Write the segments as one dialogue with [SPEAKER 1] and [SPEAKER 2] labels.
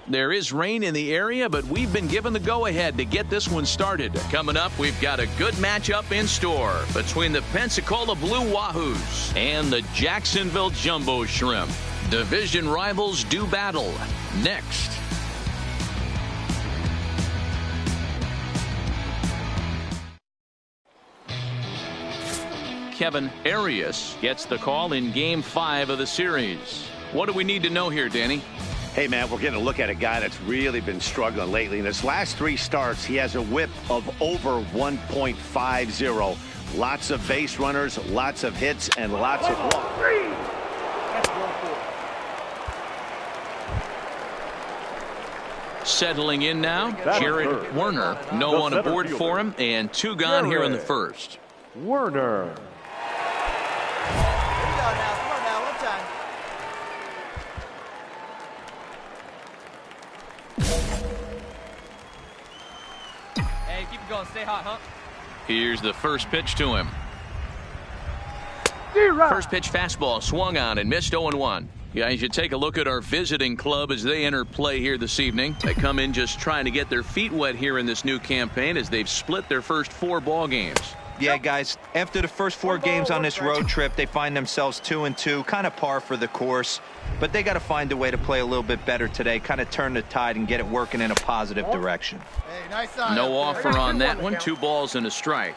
[SPEAKER 1] There is rain in the area, but we've been given the go-ahead to get this one started. Coming up, we've got a good matchup in store between the Pensacola Blue Wahoos and the Jacksonville Jumbo Shrimp. Division rivals do battle. Next. Kevin Arias gets the call in Game 5 of the series. What do we need to know here, Danny?
[SPEAKER 2] Hey, man, we're getting a look at a guy that's really been struggling lately. In his last 3 starts, he has a whip of over 1.50. Lots of base runners, lots of hits, and lots of walks.
[SPEAKER 1] Settling in now, Jared Werner. No one aboard for him, and 2 gone here in the first.
[SPEAKER 3] Werner.
[SPEAKER 4] Going, stay hot, huh?
[SPEAKER 1] Here's the first pitch to him. First pitch fastball swung on and missed 0-1. Yeah, you should take a look at our visiting club as they enter play here this evening. They come in just trying to get their feet wet here in this new campaign as they've split their first 4 ball games.
[SPEAKER 5] Yeah, guys, after the first 4 games on this road trip, they find themselves 2-2, kind of par for the course. But they got to find a way to play a little bit better today, kind of turn the tide and get it working in a positive direction.
[SPEAKER 4] Hey, nice eye.
[SPEAKER 1] No offer on that one. 2 balls and a strike.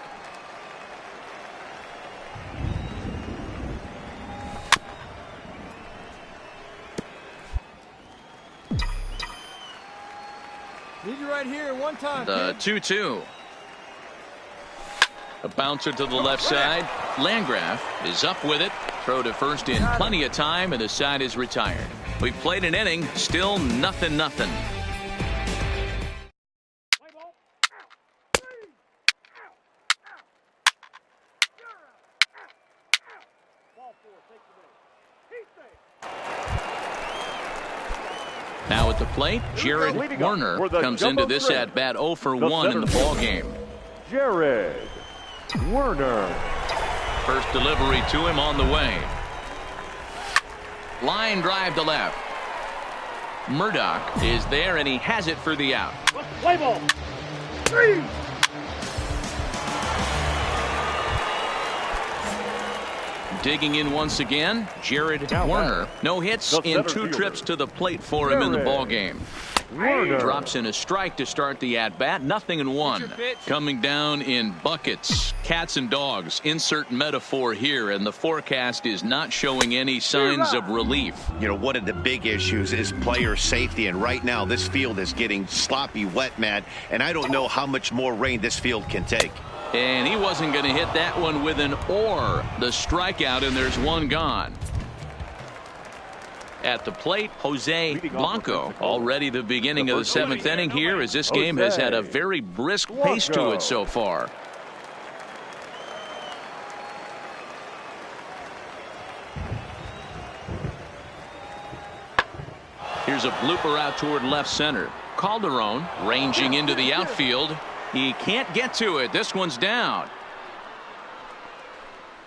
[SPEAKER 4] Need you right here one time.
[SPEAKER 1] The 2-2. A bouncer to the left side. Landgraf is up with it. Throw to first in plenty of time, and the side is retired. We've played an inning, still nothing. Now at the plate, Jared Werner comes into this at bat 0 for 1 in the ball game.
[SPEAKER 3] Jared Werner.
[SPEAKER 1] First delivery to him on the way. Line drive to left. Murdoch is there, and he has it for the out.
[SPEAKER 3] Play ball. 3.
[SPEAKER 1] Digging in once again, Jared Werner. No hits in 2 trips to the plate for him in the ball game. Drops in a strike to start the at-bat. 0-1. Coming down in buckets. Cats and dogs. Insert metaphor here, and the forecast is not showing any signs of relief.
[SPEAKER 2] You know, one of the big issues is player safety, and right now this field is getting sloppy wet, Matt, and I don't know how much more rain this field can take.
[SPEAKER 1] And he wasn't going to hit that one with an or. The strikeout, and there's 1 gone. At the plate, Jose Blanco. Already the beginning of the 7th inning here, as this game has had a very brisk pace to it so far. Here's a blooper out toward left center. Calderon ranging into the outfield. He can't get to it. This one's down.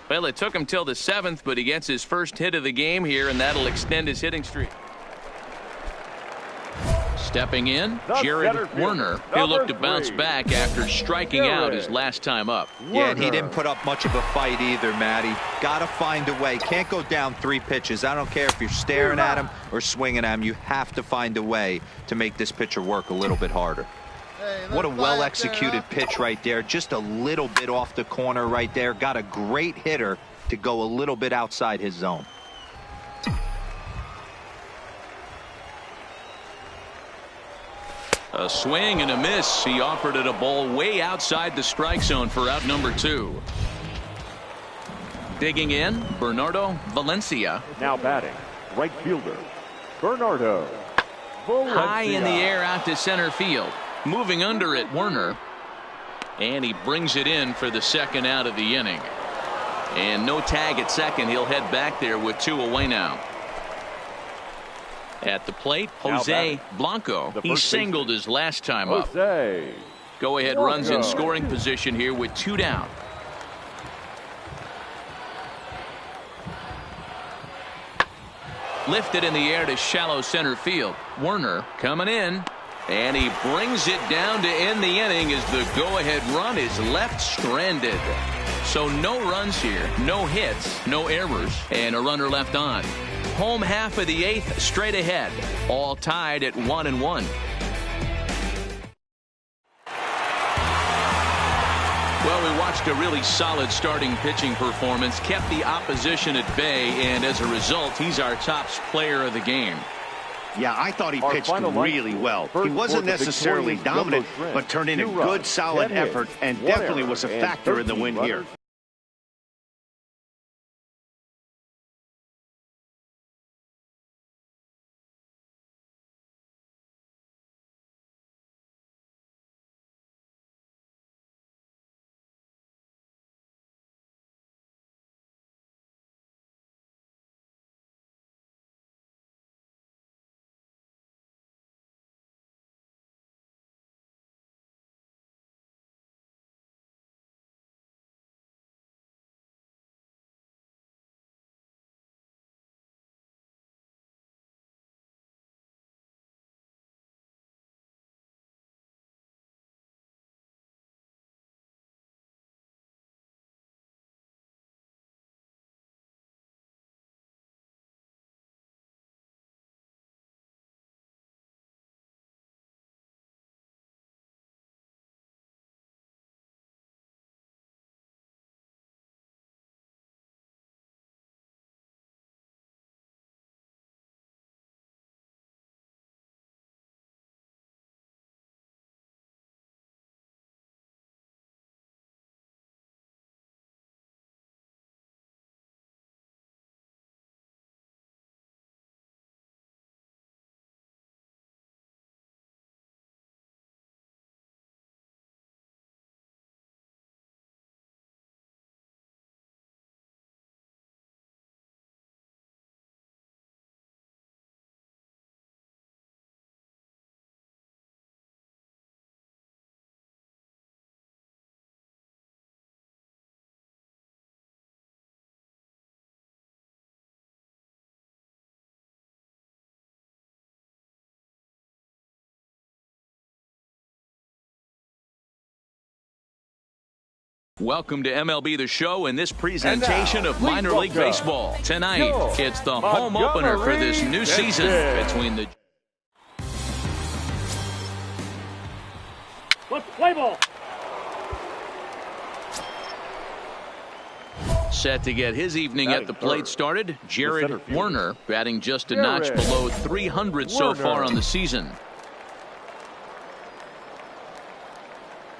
[SPEAKER 1] Well, it took him till the 7th, but he gets his first hit of the game here, and that'll extend his hitting streak. Stepping in, Jared Werner. He'll look to bounce back after striking out his last time up.
[SPEAKER 5] Yeah, and he didn't put up much of a fight either, Matty. Got to find a way. Can't go down 3 pitches. I don't care if you're staring at him or swinging at him. You have to find a way to make this pitcher work a little bit harder. What a well-executed pitch right there. Just a little bit off the corner right there. Got a great hitter to go a little bit outside his zone.
[SPEAKER 1] A swing and a miss. He offered it a ball way outside the strike zone for out number 2. Digging in, Bernardo Valencia.
[SPEAKER 3] Now batting, right fielder, Bernardo Valencia.
[SPEAKER 1] High in the air out to center field. Moving under it, Werner. And he brings it in for the 2nd out of the inning. And no tag at second. He'll head back there with 2 away now. At the plate, Jose Blanco. He singled his last time up. Go-ahead runs in scoring position here with 2 down. Lifted in the air to shallow center field. Werner coming in. And he brings it down to end the inning as the go-ahead run is left stranded. So no runs here, no hits, no errors, and a runner left on. Home half of the 8th straight ahead, all tied at 1-1. Well, we watched a really solid starting pitching performance, kept the opposition at bay, and as a result, he's our top player of the game.
[SPEAKER 2] Yeah, I thought he pitched really well. He wasn't necessarily dominant, but turned in a good, solid effort and definitely was a factor in the win here.
[SPEAKER 1] Welcome to MLB The Show and this presentation of minor league baseball. Tonight, it's the home opener for this new season between the...
[SPEAKER 3] Let's play ball.
[SPEAKER 1] Set to get his evening at the plate started, Jared Werner, batting just a notch below 300 so far on the season.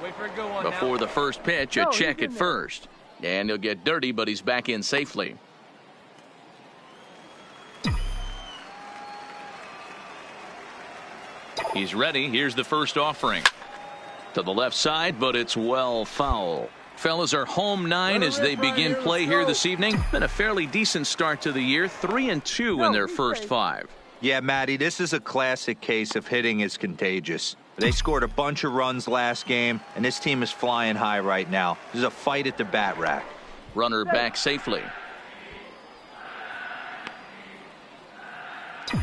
[SPEAKER 4] Wait for a good one
[SPEAKER 1] Before
[SPEAKER 4] now.
[SPEAKER 1] the first pitch, a check at first. And he'll get dirty, but he's back in safely. He's ready. Here's the first offering. To the left side, but it's well foul. Fellas are home 9 as they begin play here this evening. Been a fairly decent start to the year. 3-2 in their first 5.
[SPEAKER 5] Yeah, Matty, this is a classic case of hitting is contagious. They scored a bunch of runs last game, and this team is flying high right now. There's a fight at the bat rack.
[SPEAKER 1] Runner back safely.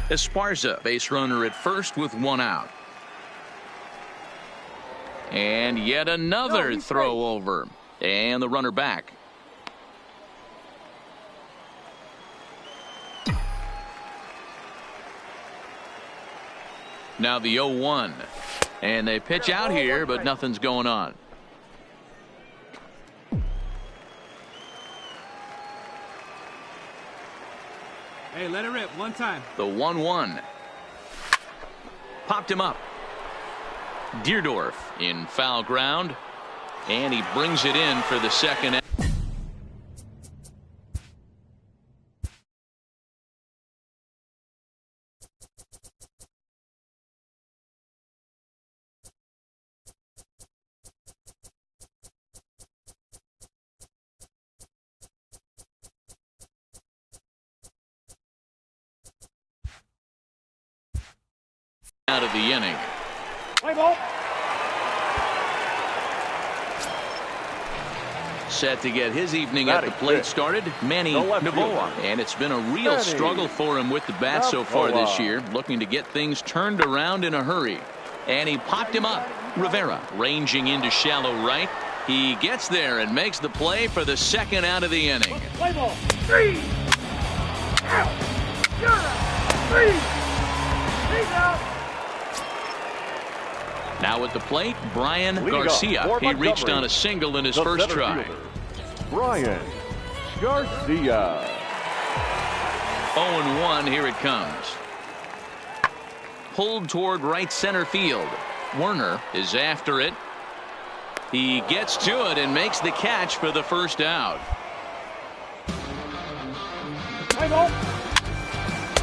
[SPEAKER 1] Esparza, base runner at first with 1 out. And yet another throw over. And the runner back. Now the 0-1. And they pitch out here, but nothing's going on.
[SPEAKER 4] Hey, let it rip one time.
[SPEAKER 1] The 1-1. Popped him up. Deerdorf in foul ground. And he brings it in for the second. Out of the inning. set to get his evening at the plate started, Manny Navoa. And it's been a real struggle for him with the bat so far this year, looking to get things turned around in a hurry. And he popped him up. Rivera ranging into shallow right. He gets there and makes the play for the second out of the inning.
[SPEAKER 3] Play ball. 3 out. He's out.
[SPEAKER 1] Now at the plate, Brian
[SPEAKER 3] Leading
[SPEAKER 1] Garcia.
[SPEAKER 3] off,
[SPEAKER 1] He reached on a single in his
[SPEAKER 3] the
[SPEAKER 1] first
[SPEAKER 3] center
[SPEAKER 1] try.
[SPEAKER 3] fielder, Brian Garcia.
[SPEAKER 1] 0-1, here it comes. Pulled toward right center field. Werner is after it. He gets to it and makes the catch for the first out.
[SPEAKER 3] Play ball.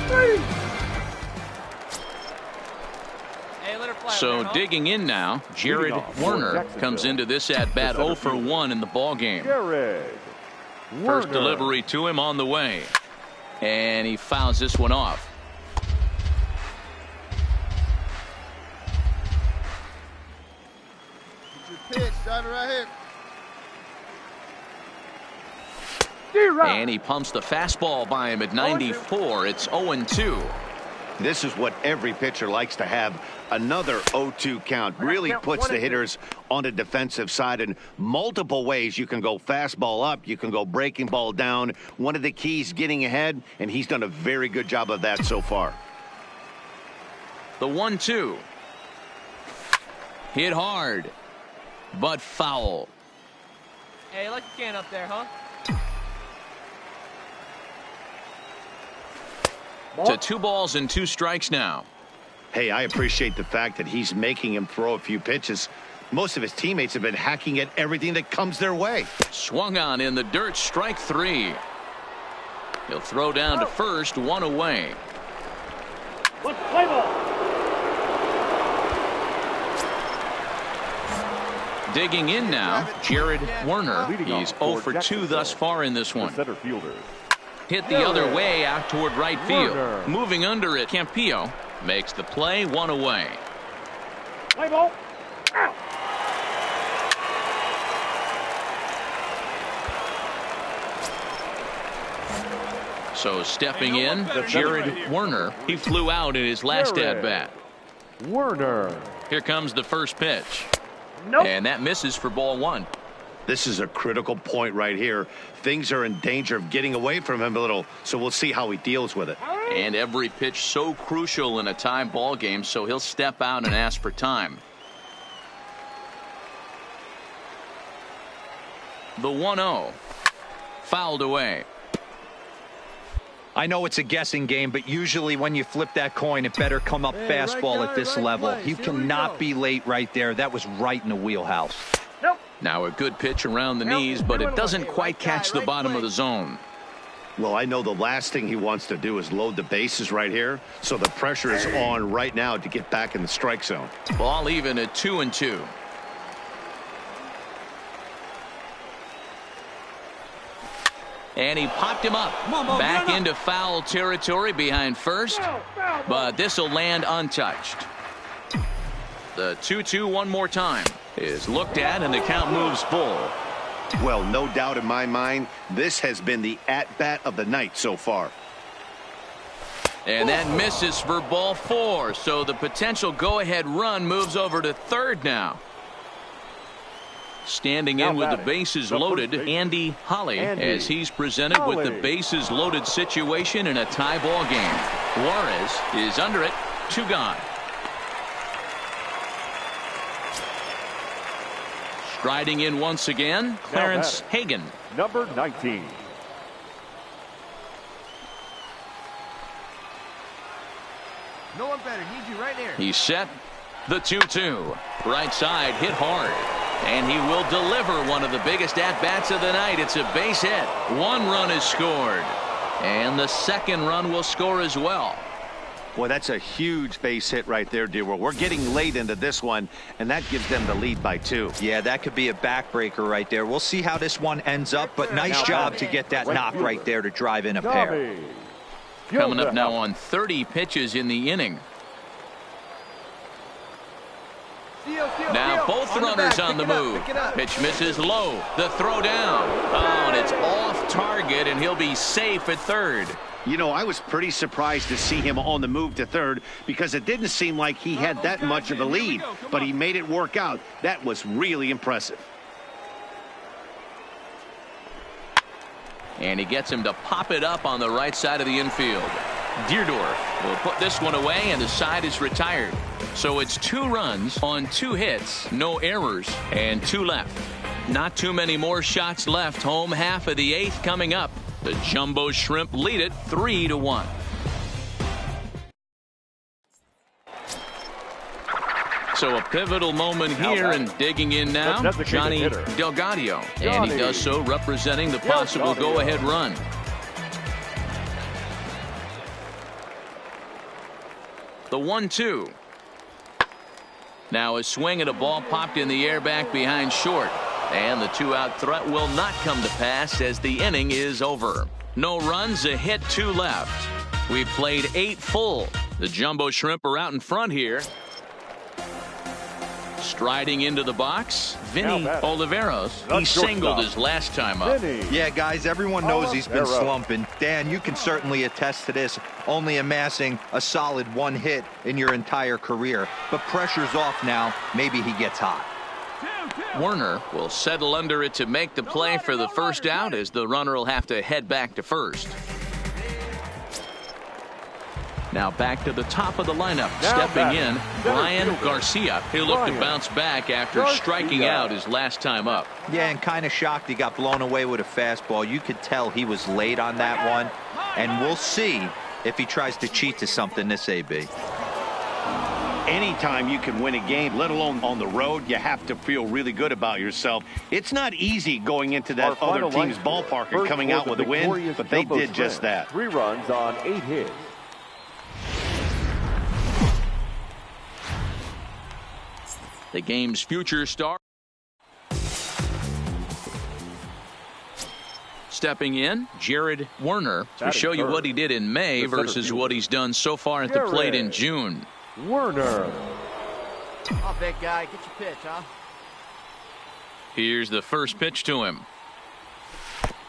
[SPEAKER 3] 3.
[SPEAKER 1] So digging in now, Jared Werner comes into this at bat 0 for 1 in the ball game.
[SPEAKER 3] Jared
[SPEAKER 1] First
[SPEAKER 3] Werner.
[SPEAKER 1] delivery to him on the way, and he fouls this one off.
[SPEAKER 6] Pitch, drive it right here.
[SPEAKER 1] And he pumps the fastball by him at 94. It's 0-2.
[SPEAKER 2] This is what every pitcher likes to have. Another 0-2 count. Really puts the hitters on the defensive side in multiple ways. You can go fastball up. You can go breaking ball down. One of the keys, getting ahead, and he's done a very good job of that so far.
[SPEAKER 1] The 1-2. Hit hard, but foul.
[SPEAKER 4] Hey, like a can up there, huh?
[SPEAKER 1] To 2 balls and 2 strikes now.
[SPEAKER 2] Hey, I appreciate the fact that he's making him throw a few pitches. Most of his teammates have been hacking at everything that comes their way.
[SPEAKER 1] Swung on in the dirt, strike 3. He'll throw down to first, 1 away.
[SPEAKER 3] Let's play ball.
[SPEAKER 1] Digging in now, Jared Werner. He's 0 for 2 thus far in this one.
[SPEAKER 3] Center fielder.
[SPEAKER 1] Hit the other way out toward right field.
[SPEAKER 3] Werner.
[SPEAKER 1] Moving under it, Campillo makes the play, 1 away.
[SPEAKER 3] Play ball. Out.
[SPEAKER 1] So stepping in, Jared Werner. He flew out in his last
[SPEAKER 3] Jared
[SPEAKER 1] at-bat.
[SPEAKER 3] Werner.
[SPEAKER 1] Here comes the first pitch.
[SPEAKER 3] Nope.
[SPEAKER 1] And that misses for ball 1.
[SPEAKER 2] This is a critical point right here. Things are in danger of getting away from him a little, so we'll see how he deals with it.
[SPEAKER 1] And every pitch so crucial in a tie ball game, so he'll step out and ask for time. The 1-0. Fouled away.
[SPEAKER 5] I know it's a guessing game, but usually when you flip that coin, it better come up fastball at this level. He cannot be late right there. That was right in the wheelhouse.
[SPEAKER 1] Now a good pitch around the knees, but it doesn't quite catch the bottom of the zone.
[SPEAKER 2] Well, I know the last thing he wants to do is load the bases right here, so the pressure is on right now to get back in the strike zone.
[SPEAKER 1] Ball even at 2-2. And he popped him up. Back into foul territory behind first, but this will land untouched. The 2-2 one more time is looked at, and the count moves full.
[SPEAKER 2] Well, no doubt in my mind, this has been the at-bat of the night so far.
[SPEAKER 1] And that misses for ball 4, so the potential go-ahead run moves over to third now. Standing in with the bases loaded, Andy Holly, as he's presented with the bases loaded situation in a tie ball game. Juarez is under it, 2 gone. Striding in once again, Clarence Hagan.
[SPEAKER 3] Number 19.
[SPEAKER 6] No one better. Need you right there.
[SPEAKER 1] He's set. The 2-2. Right side hit hard. And he will deliver one of the biggest at-bats of the night. It's a base hit. 1 run is scored. And the second run will score as well.
[SPEAKER 2] Boy, that's a huge base hit right there, dear. We're getting late into this one, and that gives them the lead by 2.
[SPEAKER 5] Yeah, that could be a backbreaker right there. We'll see how this one ends up, but nice job to get that knock right there to drive in a pair.
[SPEAKER 1] Coming up now on 30 pitches in the inning. Now both runners on the move. Pitch misses low. The throw down. Oh, and it's off target, and he'll be safe at third.
[SPEAKER 2] You know, I was pretty surprised to see him on the move to third because it didn't seem like he had that much of a lead, but he made it work out. That was really impressive.
[SPEAKER 1] And he gets him to pop it up on the right side of the infield. Deerdorf will put this one away, and the side is retired. So it's 2 runs on 2 hits, no errors, and 2 left. Not too many more shots left. Home half of the 8th coming up. The Jumbo Shrimp lead it 3-1. So a pivotal moment here, and digging in now, Johnny Delgadio. And he does so representing the possible go-ahead run. The 1-2. Now a swing at a ball popped in the air back behind short. And the 2-out threat will not come to pass as the inning is over. No runs, a hit, 2 left. We've played 8 full. The Jumbo Shrimp are out in front here. Striding into the box, Vinny Oliveros. He singled his last time up.
[SPEAKER 5] Yeah, guys, everyone knows he's been slumping. Dan, you can certainly attest to this, only amassing a solid 1 hit in your entire career. But pressure's off now. Maybe he gets hot.
[SPEAKER 1] Werner will settle under it to make the play for the first out, as the runner will have to head back to first. Now back to the top of the lineup. Stepping in, Brian Garcia. He'll look to bounce back after striking out his last time up.
[SPEAKER 5] Yeah, and kind of shocked he got blown away with a fastball. You could tell he was late on that one. And we'll see if he tries to cheat to something this AB.
[SPEAKER 2] Anytime you can win a game, let alone on the road, you have to feel really good about yourself. It's not easy going into that other team's ballpark and coming out with a win, but they did just that.
[SPEAKER 3] 3 runs on 8 hits.
[SPEAKER 1] The game's future star. Stepping in, Jared Werner, to show you what he did in May versus what he's done so far at the plate in June.
[SPEAKER 3] Werner.
[SPEAKER 6] Oh, big guy, get your pitch, huh?
[SPEAKER 1] Here's the first pitch to him.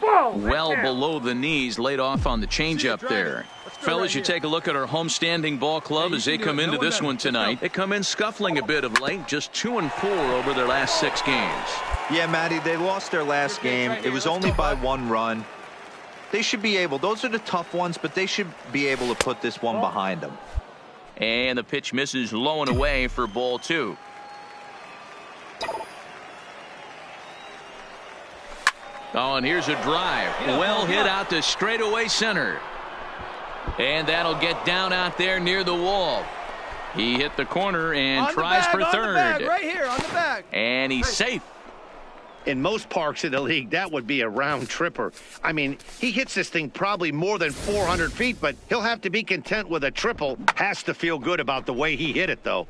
[SPEAKER 1] Well below the knees, laid off on the changeup there. Fellas, you take a look at our homestanding ball club as they come into this one tonight. They come in scuffling a bit of late, just 2-4 over their last 6 games.
[SPEAKER 5] Yeah, Matty, they lost their last game. It was only by 1 run. They should be able, those are the tough ones, but they should be able to put this one behind them.
[SPEAKER 1] And the pitch misses low and away for ball 2. Oh, and here's a drive. Well hit out to straightaway center. And that'll get down out there near the wall. He hit the corner and tries for third.
[SPEAKER 6] Right here, on the back.
[SPEAKER 1] And he's safe.
[SPEAKER 2] In most parks in the league, that would be a round tripper. I mean, he hits this thing probably more than 400 feet, but he'll have to be content with a triple. Has to feel good about the way he hit it, though.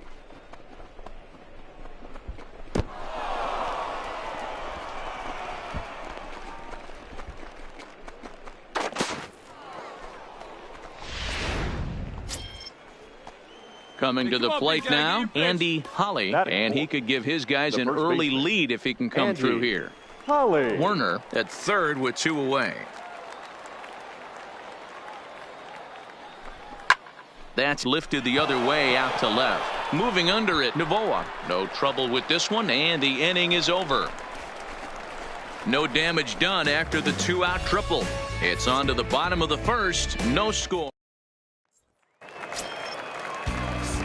[SPEAKER 1] Coming to the plate now, Andy Holly, and he could give his guys an early lead if he can come through here. Werner at third with 2 away. That's lifted the other way out to left. Moving under it, Novoa. No trouble with this one, and the inning is over. No damage done after the 2-out triple. It's on to the bottom of the first. No score.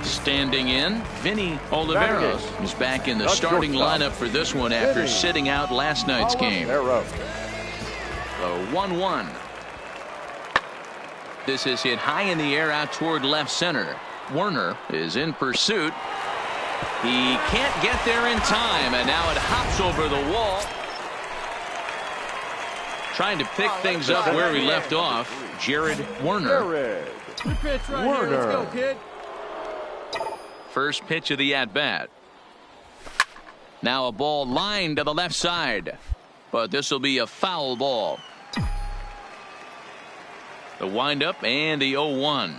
[SPEAKER 1] Standing in, Vinny Oliveros is back in the starting lineup for this one after sitting out last night's game. The 1-1. This is hit high in the air out toward left center. Werner is in pursuit. He can't get there in time, and now it hops over the wall. Trying to pick things up where he left off, Jared Werner.
[SPEAKER 6] Good pitch right here. Let's go, kid.
[SPEAKER 1] First pitch of the at-bat. Now a ball lined to the left side, but this will be a foul ball. The windup and the 0-1.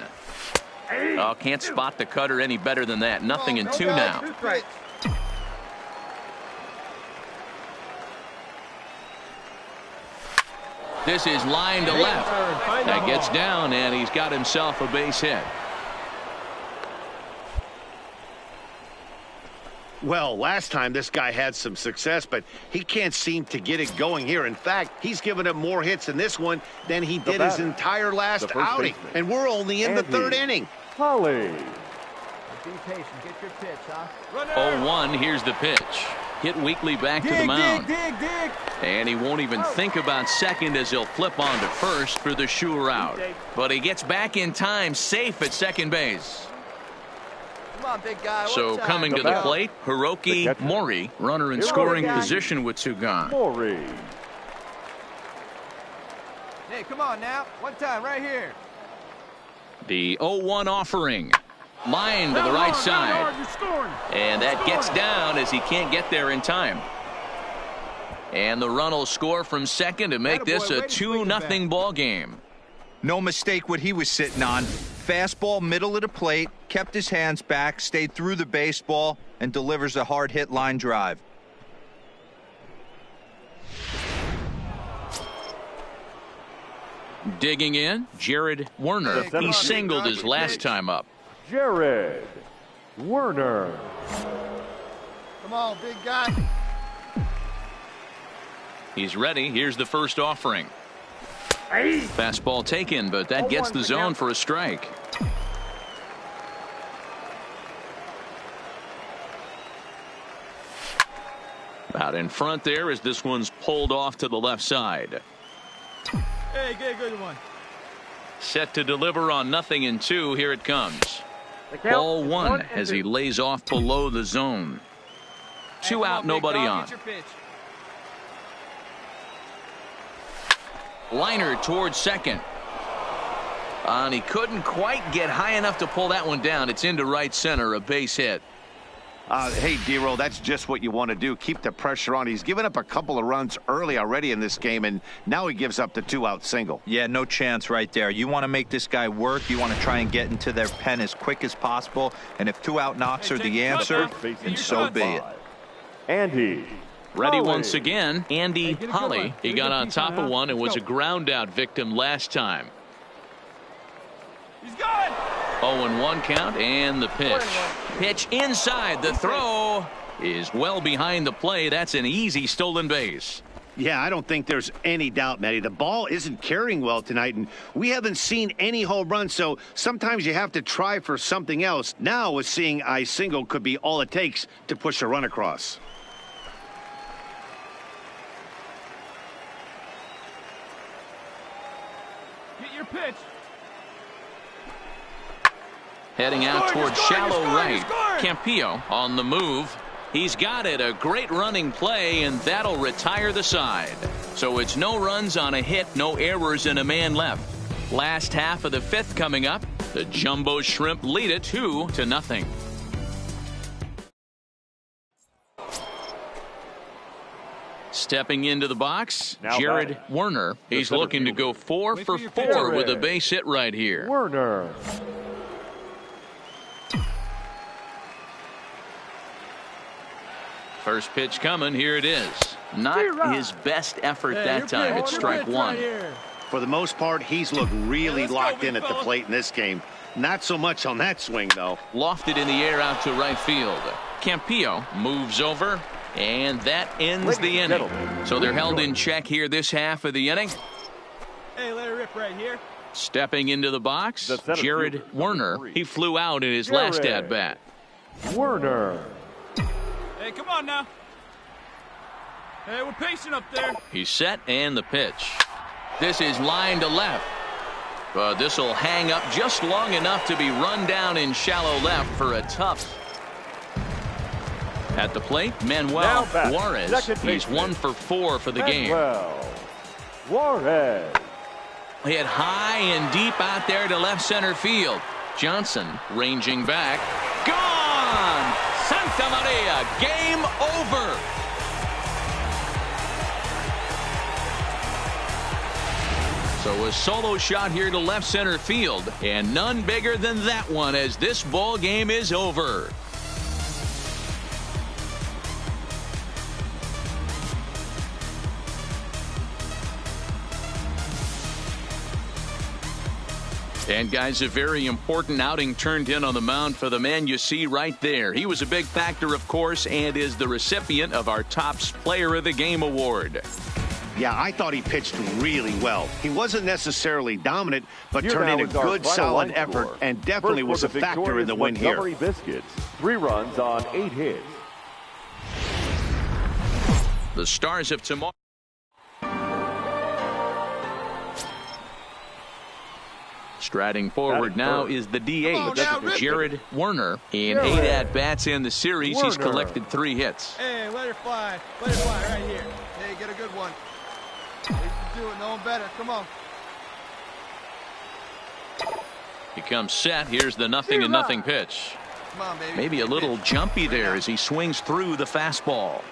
[SPEAKER 1] Oh, can't spot the cutter any better than that. Nothing in 2 now. This is line to left. That gets down, and he's got himself a base hit.
[SPEAKER 2] Well, last time this guy had some success, but he can't seem to get it going here. In fact, he's given up more hits in this one than he did his entire last outing. And we're only in the third inning.
[SPEAKER 3] Holly.
[SPEAKER 6] Be patient. Get your pitch, huh?
[SPEAKER 1] 0-1. Here's the pitch. Hit weakly back to the mound.
[SPEAKER 6] Dig.
[SPEAKER 1] And he won't even think about second as he'll flip on to first for the sure out. But he gets back in time, safe at second base.
[SPEAKER 6] Come on, big guy.
[SPEAKER 1] So coming to the plate, Hiroki Mori, runner in scoring position with two gone.
[SPEAKER 3] Mori.
[SPEAKER 6] Hey, come on now. One time, right here.
[SPEAKER 1] The 0-1 offering. Line to the right side. And that gets down as he can't get there in time. And the run will score from second to make this a 2-0 ball game.
[SPEAKER 5] No mistake what he was sitting on. Fastball middle of the plate, kept his hands back, stayed through the baseball, and delivers a hard hit line drive.
[SPEAKER 1] Digging in, Jared Werner. He singled his last time up.
[SPEAKER 3] Jared Werner.
[SPEAKER 6] Come on, big guy.
[SPEAKER 1] He's ready. Here's the first offering. Fastball taken, but that gets the zone for a strike. Out in front there as this one's pulled off to the left side.
[SPEAKER 6] Hey, good one.
[SPEAKER 1] Set to deliver on 0-2. Here it comes. Ball 1 as he lays off below the zone. Two out, nobody on. Liner towards second. And he couldn't quite get high enough to pull that one down. It's into right center, a base hit.
[SPEAKER 2] Hey, D-Roll, that's just what you want to do. Keep the pressure on. He's given up a couple of runs early already in this game, and now he gives up the 2-out single.
[SPEAKER 5] Yeah, no chance right there. You want to make this guy work. You want to try and get into their pen as quick as possible. And if 2-out knocks are the answer, then so be it.
[SPEAKER 3] Andy.
[SPEAKER 1] Ready once again, Andy Holly. He got on top of one and was a ground out victim last time.
[SPEAKER 6] He's gone.
[SPEAKER 1] 0-1 count and the pitch. Pitch inside. The throw is well behind the play. That's an easy stolen base.
[SPEAKER 2] Yeah, I don't think there's any doubt, Matty. The ball isn't carrying well tonight, and we haven't seen any home runs, so sometimes you have to try for something else. Now, with seeing I single could be all it takes to push a run across.
[SPEAKER 6] Get your pitch.
[SPEAKER 1] Heading out towards shallow right. Campillo on the move. He's got it. A great running play, and that'll retire the side. So it's no runs on a hit, no errors, and a man left. Last half of the fifth coming up. The Jumbo Shrimp lead it 2-0. Stepping into the box, Jared Werner. He's looking to go 4 for 4 with a base hit right here.
[SPEAKER 3] Werner.
[SPEAKER 1] First pitch coming. Here it is. Not his best effort that time. It's strike one.
[SPEAKER 2] For the most part, he's looked really locked in at the plate in this game. Not so much on that swing, though.
[SPEAKER 1] Lofted in the air out to right field. Campillo moves over, and that ends the inning. So they're held in check here this half of the inning.
[SPEAKER 6] Hey, let it rip right here.
[SPEAKER 1] Stepping into the box, Jared Werner. He flew out in his last at-bat.
[SPEAKER 3] Werner.
[SPEAKER 6] Hey, come on now. Hey, we're patient up there.
[SPEAKER 1] He's set, and the pitch. This is line to left. But this will hang up just long enough to be run down in shallow left for a tough. At the plate, Manuel Juarez. He's 1 for 4 for the game.
[SPEAKER 3] Juarez.
[SPEAKER 1] Hit high and deep out there to left center field. Johnson ranging back. Gone! Santa Maria, game over. So a solo shot here to left center field, and none bigger than that one as this ball game is over. And guys, a very important outing turned in on the mound for the man you see right there. He was a big factor, of course, and is the recipient of our Topps Player of the Game award.
[SPEAKER 2] Yeah, I thought he pitched really well. He wasn't necessarily dominant, but turned in a good, solid effort and definitely was a factor in the win here.
[SPEAKER 3] Montgomery Biscuits, 3 runs on 8 hits.
[SPEAKER 1] The Stars of tomorrow. Striding forward now is the DH, Jared Werner. In 8 at-bats in the series, he's collected 3 hits.
[SPEAKER 6] Hey, let her fly. Let her fly right here. Hey, get a good one. You can do it. No one better. Come on.
[SPEAKER 1] He comes set. Here's the 0-0 pitch.
[SPEAKER 6] Come on, baby.
[SPEAKER 1] Maybe a little jumpy there as he swings through the fastball.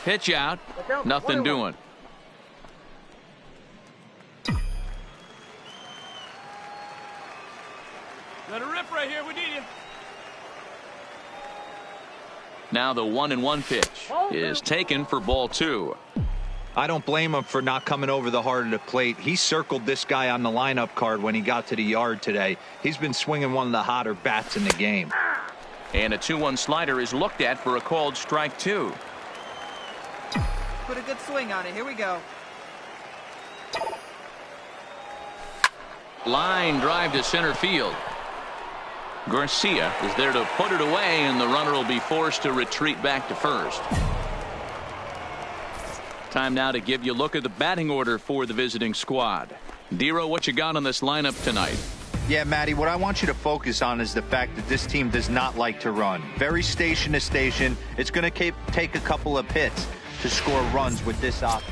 [SPEAKER 1] Pitch out. Nothing doing.
[SPEAKER 6] Let her rip right here. We need you.
[SPEAKER 1] Now the 1-1 pitch is taken for ball 2.
[SPEAKER 5] I don't blame him for not coming over the heart of the plate. He circled this guy on the lineup card when he got to the yard today. He's been swinging one of the hotter bats in the game.
[SPEAKER 1] And a 2-1 slider is looked at for a called strike 2.
[SPEAKER 7] Put a good swing on it. Here we go.
[SPEAKER 1] Line drive to center field. Garcia is there to put it away, and the runner will be forced to retreat back to first. Time now to give you a look at the batting order for the visiting squad. Dero, what you got on this lineup tonight?
[SPEAKER 5] Yeah, Matty, what I want you to focus on is the fact that this team does not like to run. Very station to station. It's going to take a couple of hits to score runs with this offense.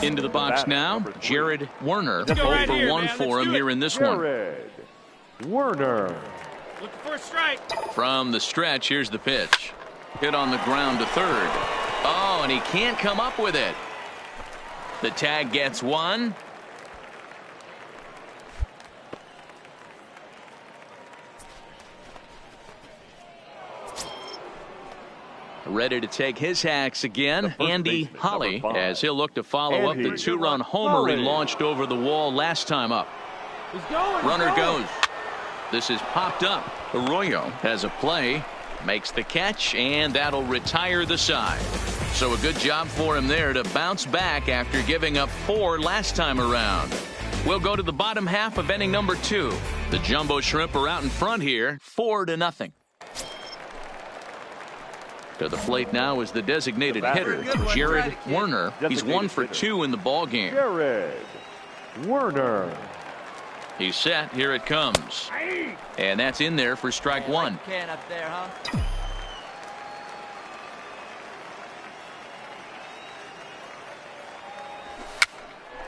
[SPEAKER 1] Into the box now, Jared Werner. 0 for 1 for him here in this one.
[SPEAKER 3] Jared Werner.
[SPEAKER 6] Looking for a strike.
[SPEAKER 1] From the stretch, here's the pitch. Hit on the ground to third. Oh, and he can't come up with it. The tag gets 1. Ready to take his hacks again, Andy Holly, as he'll look to follow up the 2-run homer he launched over the wall last time up.
[SPEAKER 6] He's going.
[SPEAKER 1] Runner goes. This is popped up. Arroyo has a play, makes the catch, and that'll retire the side. So a good job for him there to bounce back after giving up 4 last time around. We'll go to the bottom half of inning number 2. The Jumbo Shrimp are out in front here, 4-0. To the plate now is the designated hitter, Jared Werner. He's 1 for 2 in the ball game.
[SPEAKER 3] Jared Werner.
[SPEAKER 1] He's set. Here it comes. And that's in there for strike 1.
[SPEAKER 7] Can up there, huh?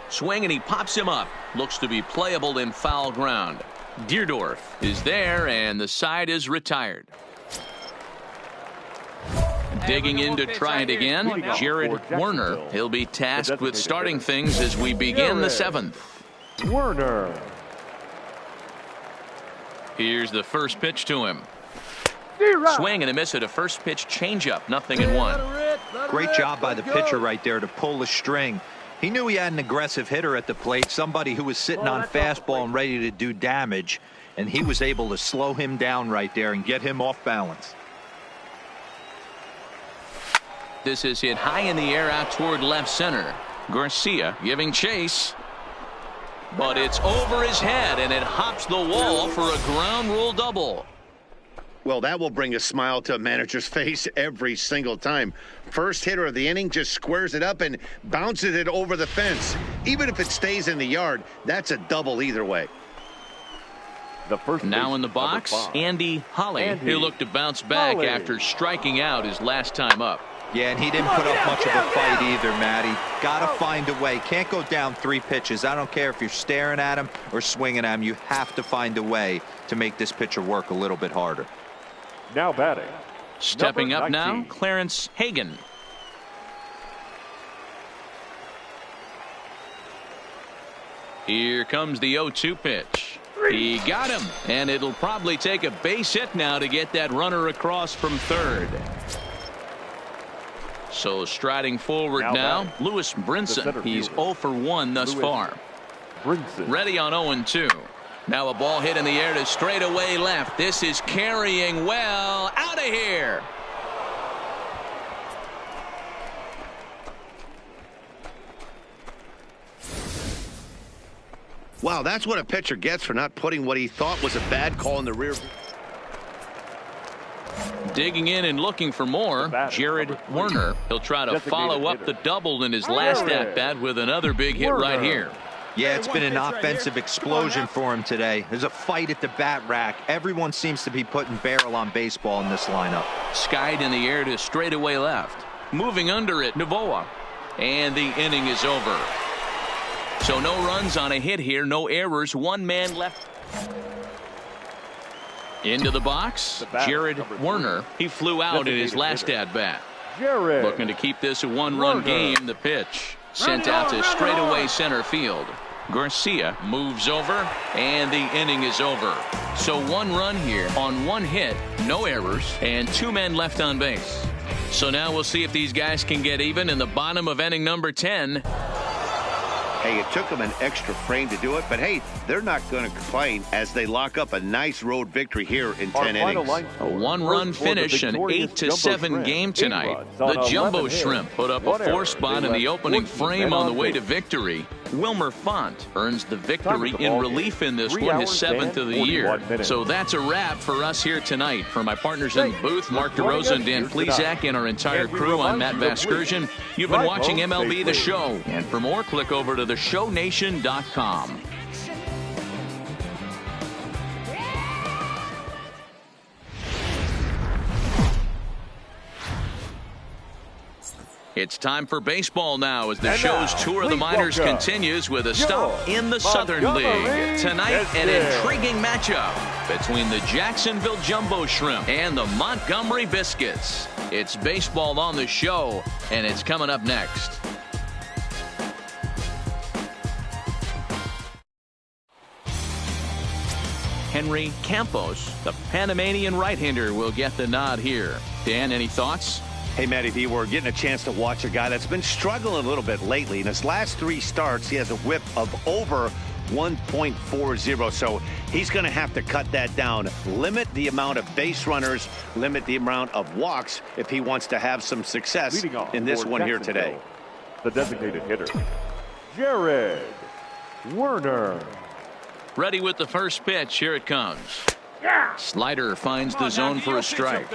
[SPEAKER 1] Swing, and he pops him up. Looks to be playable in foul ground. Deerdorf is there, and the side is retired. Digging in to try it again, Jared Werner. He'll be tasked with starting things as we begin the 7th.
[SPEAKER 3] Werner.
[SPEAKER 1] Here's the first pitch to him. Swing and a miss at a first pitch changeup. 0-1.
[SPEAKER 5] Great job by the pitcher right there to pull the string. He knew he had an aggressive hitter at the plate, somebody who was sitting on fastball and ready to do damage, and he was able to slow him down right there and get him off balance.
[SPEAKER 1] This is hit high in the air out toward left center. Garcia giving chase. But it's over his head, and it hops the wall for a ground rule double.
[SPEAKER 2] Well, that will bring a smile to a manager's face every single time. First hitter of the inning just squares it up and bounces it over the fence. Even if it stays in the yard, that's a double either way.
[SPEAKER 3] The first
[SPEAKER 1] now in the box, Andy Holly. He'll look to bounce back after striking out his last time up.
[SPEAKER 5] Yeah, and he didn't put up much of a fight either, Matty. Gotta find a way. Can't go down 3 pitches. I don't care if you're staring at him or swinging at him. You have to find a way to make this pitcher work a little bit harder.
[SPEAKER 3] Now batting.
[SPEAKER 1] Stepping up now, Clarence Hagan. Here comes the 0-2 pitch. He got him, and it'll probably take a base hit now to get that runner across from third. So striding forward now, Lewis Brinson. He's 0 for 1 thus far. Ready on 0-2. Now a ball hit in the air to straightaway left. This is carrying well. Out of here.
[SPEAKER 2] Wow, that's what a pitcher gets for not putting what he thought was a bad call in the rear.
[SPEAKER 1] Digging in and looking for more, Jared Werner. He'll try to follow up the double in his last at-bat with another big hit right here.
[SPEAKER 5] Yeah, it's been an offensive explosion for him today. There's a fight at the bat rack. Everyone seems to be putting barrel on baseball in this lineup.
[SPEAKER 1] Skied in the air to straightaway left. Moving under it, Novoa. And the inning is over. So no runs on a hit here, no errors, one man left. Into the box, Jared Werner. He flew out in his last at-bat. Looking to keep this a one-run game. The pitch sent out to straightaway center field. Garcia moves over, and the inning is over. So one run here on one hit, no errors, and two men left on base. So now we'll see if these guys can get even in the bottom of inning number 10.
[SPEAKER 2] Hey, it took them an extra frame to do it, but hey, they're not going to complain as they lock up a nice road victory here in 10 innings.
[SPEAKER 1] A one-run finish, an 8-7 game tonight. The Jumbo Shrimp put up a 4 spot in the opening frame on the way to victory. Wilmer Font earns the victory in relief in this one, his 7th of the year. So that's a wrap for us here tonight. For my partners in the booth, Mark DeRosa and Dan Plesac, and our entire crew, I'm Matt Vasgersian. You've been watching MLB The Show. And for more, click over to theshownation.com. It's time for baseball now as the show's tour of the minors continues with a stop in the Southern League. Tonight, an intriguing matchup between the Jacksonville Jumbo Shrimp and the Montgomery Biscuits. It's baseball on the show, and it's coming up next. Henry Campos, the Panamanian right-hander, will get the nod here. Dan, any thoughts?
[SPEAKER 2] Hey, Matty V, we're getting a chance to watch a guy that's been struggling a little bit lately. In his last 3 starts, he has a whip of over 1.40, so he's going to have to cut that down, limit the amount of base runners, limit the amount of walks if he wants to have some success in this one here today.
[SPEAKER 3] The designated hitter, Jared Werner.
[SPEAKER 1] Ready with the first pitch. Here it comes. Slider finds the zone for a strike.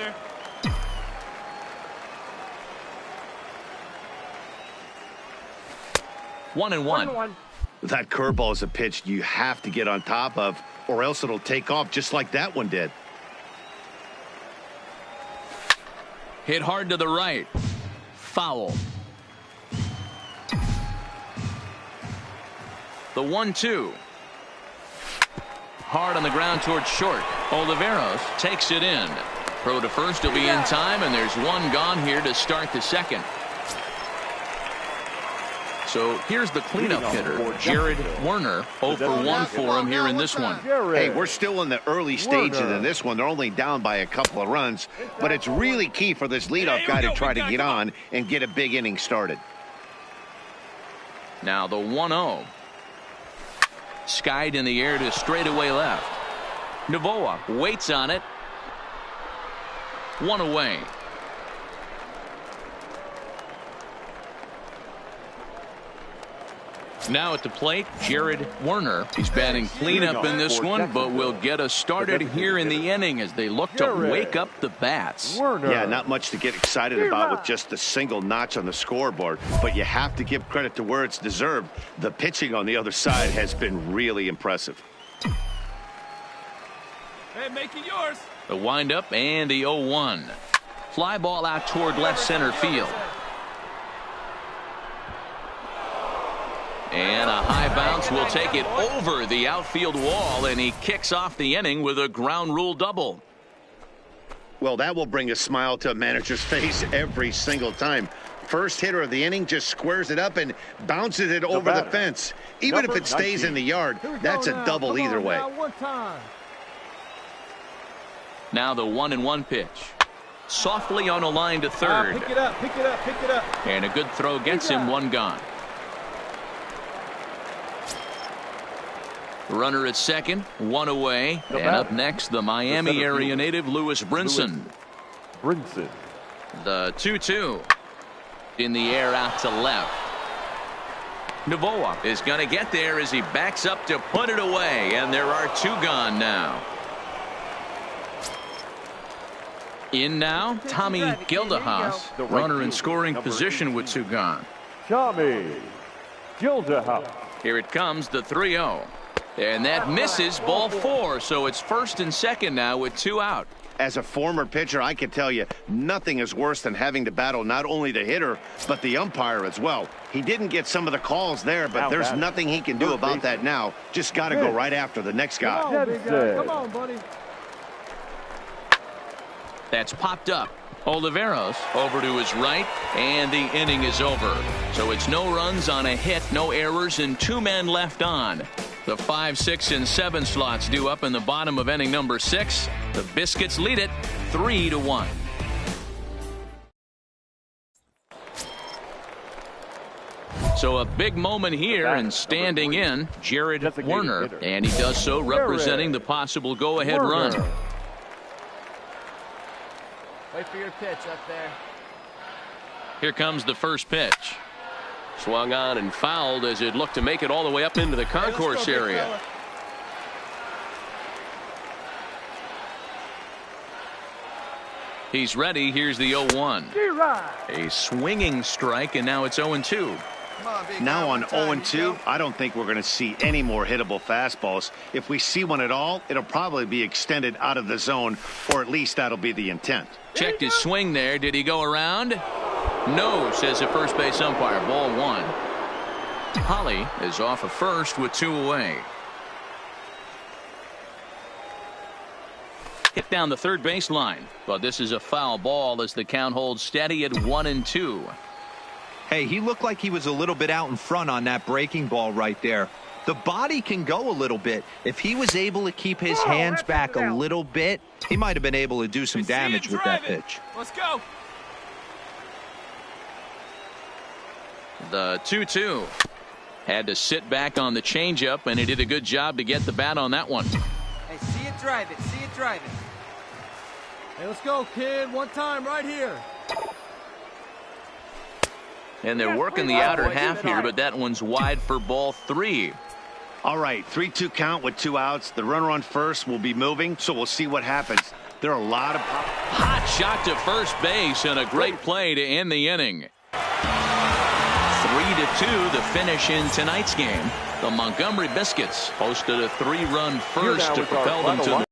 [SPEAKER 1] One and one.
[SPEAKER 2] That curveball is a pitch you have to get on top of, or else it'll take off just like that one did.
[SPEAKER 1] Hit hard to the right. Foul. The 1-2. Hard on the ground towards short. Oliveros takes it in. Throw to first will be in time, and there's one gone here to start the second. So here's the cleanup hitter, Jared Werner. 0 for 1 for him here in this one.
[SPEAKER 2] Hey, we're still in the early stages of this one. They're only down by a couple of runs, but it's really key for this leadoff guy to try to get on and get a big inning started.
[SPEAKER 1] Now the 1-0. Skied in the air to straightaway left. Novoa waits on it. One away. Now at the plate, Jared Werner. He's batting cleanup in this one, but will get us started here in the inning as they look to wake up the bats.
[SPEAKER 2] Yeah, not much to get excited about with just a single notch on the scoreboard, but you have to give credit to where it's deserved. The pitching on the other side has been really impressive.
[SPEAKER 4] Hey, make it yours.
[SPEAKER 1] The windup and the 0-1. Fly ball out toward left center field. And a high bounce will take it over the outfield wall, and he kicks off the inning with a ground rule double.
[SPEAKER 2] Well, that will bring a smile to a manager's face every single time. First hitter of the inning just squares it up and bounces it over the fence. Even if it stays in the yard, that's a double either way.
[SPEAKER 1] Now the 1-1 pitch. softly on a line to third.
[SPEAKER 6] Pick it up, pick it up, pick it up.
[SPEAKER 1] And a good throw gets him one gone. Runner at second, one away. And up next, the Miami area native Lewis Brinson. The 2-2. In the air out to left. Novoa is going to get there as he backs up to put it away. And there are two gone now. In now, Tommy Gildehaus, runner in scoring position with two gone.
[SPEAKER 3] Tommy Gildehaus.
[SPEAKER 1] Here it comes, the 3-0. And that misses, ball 4. So it's first and second now with two out.
[SPEAKER 2] As a former pitcher, I can tell you nothing is worse than having to battle not only the hitter, but the umpire as well. He didn't get some of the calls there, but there's nothing he can do about that now. Just got to go right after the next guy.
[SPEAKER 6] Come on, buddy.
[SPEAKER 1] That's popped up. Oliveros over to his right, and the inning is over. So it's no runs on a hit, no errors, and two men left on. The 5, 6, and 7 slots due up in the bottom of inning number 6. The Biscuits lead it 3-1. So a big moment here, and standing in, Jared Werner, and he does so representing the possible go-ahead run.
[SPEAKER 4] Wait for your pitch up there.
[SPEAKER 1] Here comes the first pitch. Swung on and fouled as it looked to make it all the way up into the concourse area. He's ready. Here's the 0-1. A swinging strike, and now it's 0-2.
[SPEAKER 2] Now on 0-2, I don't think we're going to see any more hittable fastballs. If we see one at all, it'll probably be extended out of the zone, or at least that'll be the intent.
[SPEAKER 1] Checked his swing there. Did he go around? No, says the first base umpire. Ball 1. Holly is off of first with 2 away. Hit down the third baseline, but this is a foul ball as the count holds steady at 1-2.
[SPEAKER 5] Hey, he looked like he was a little bit out in front on that breaking ball right there. The body can go a little bit. If he was able to keep his hands back a little bit, he might have been able to do some damage with that pitch.
[SPEAKER 4] Let's go.
[SPEAKER 1] The 2-2. Had to sit back on the changeup, and he did a good job to get the bat on that one.
[SPEAKER 7] Hey, see it, drive it. See it, drive it.
[SPEAKER 6] Hey, let's go, kid. One time right here.
[SPEAKER 1] And they're working the outer half here, but that one's wide for ball 3.
[SPEAKER 2] All right, 3-2 count with 2 outs. The runner on first will be moving, so we'll see what happens. There are a lot of
[SPEAKER 1] hot shot to first base and a great play to end the inning. 3-2 the finish in tonight's game. The Montgomery Biscuits posted a 3-run first to propel them to the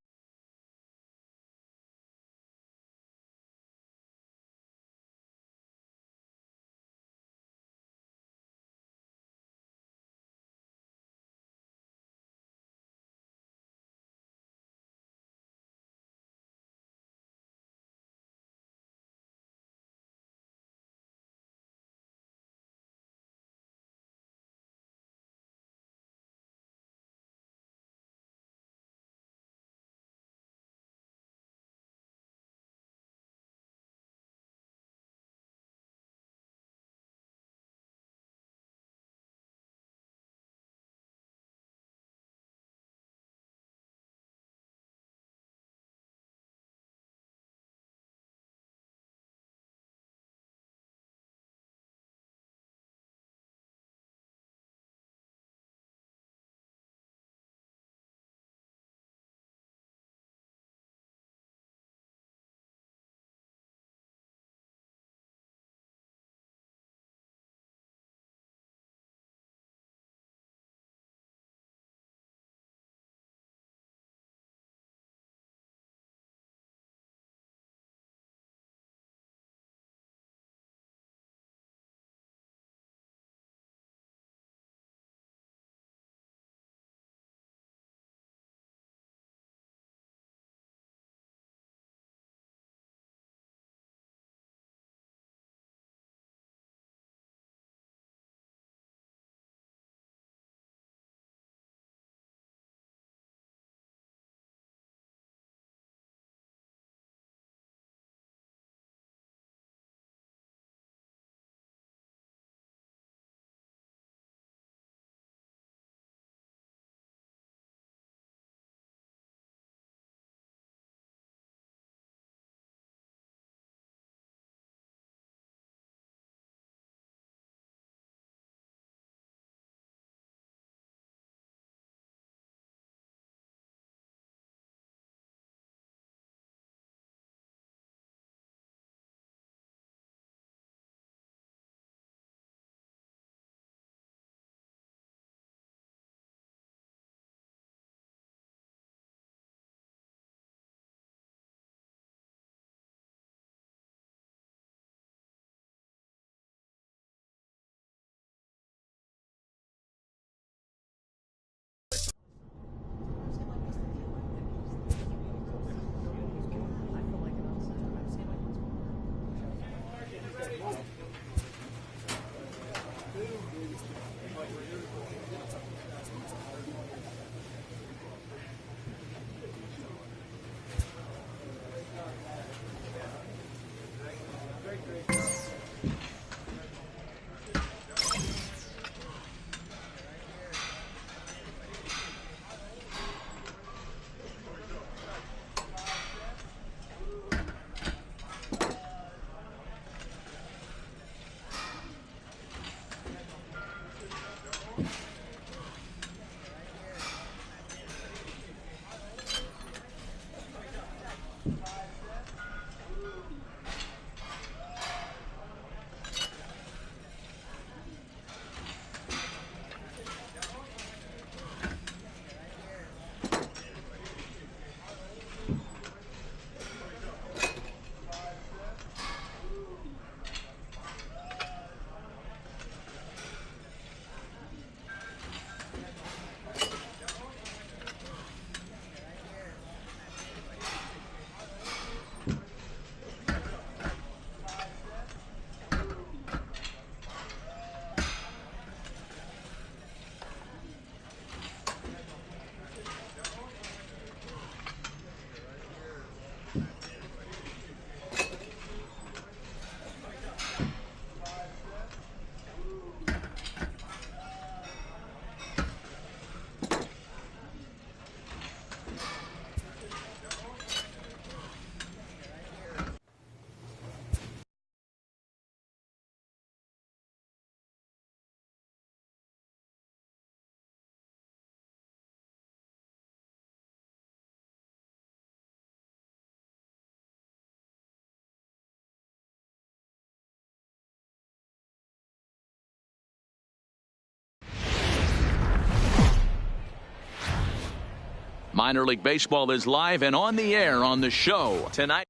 [SPEAKER 1] Minor League Baseball is live and on the air on the show tonight.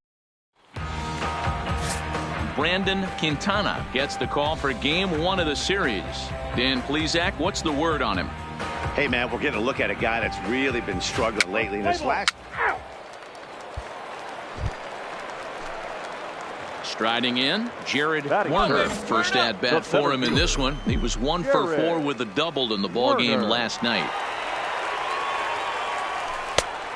[SPEAKER 1] Brandon Quintana gets the call for game 1 of the series. Dan Plesac, what's the word on him?
[SPEAKER 2] Hey, man, we're getting a look at a guy that's really been struggling lately in this last.
[SPEAKER 1] Striding in, Jared Warner. First at bat for him in this one. He was 1 for 4 with a double in the ball game last night.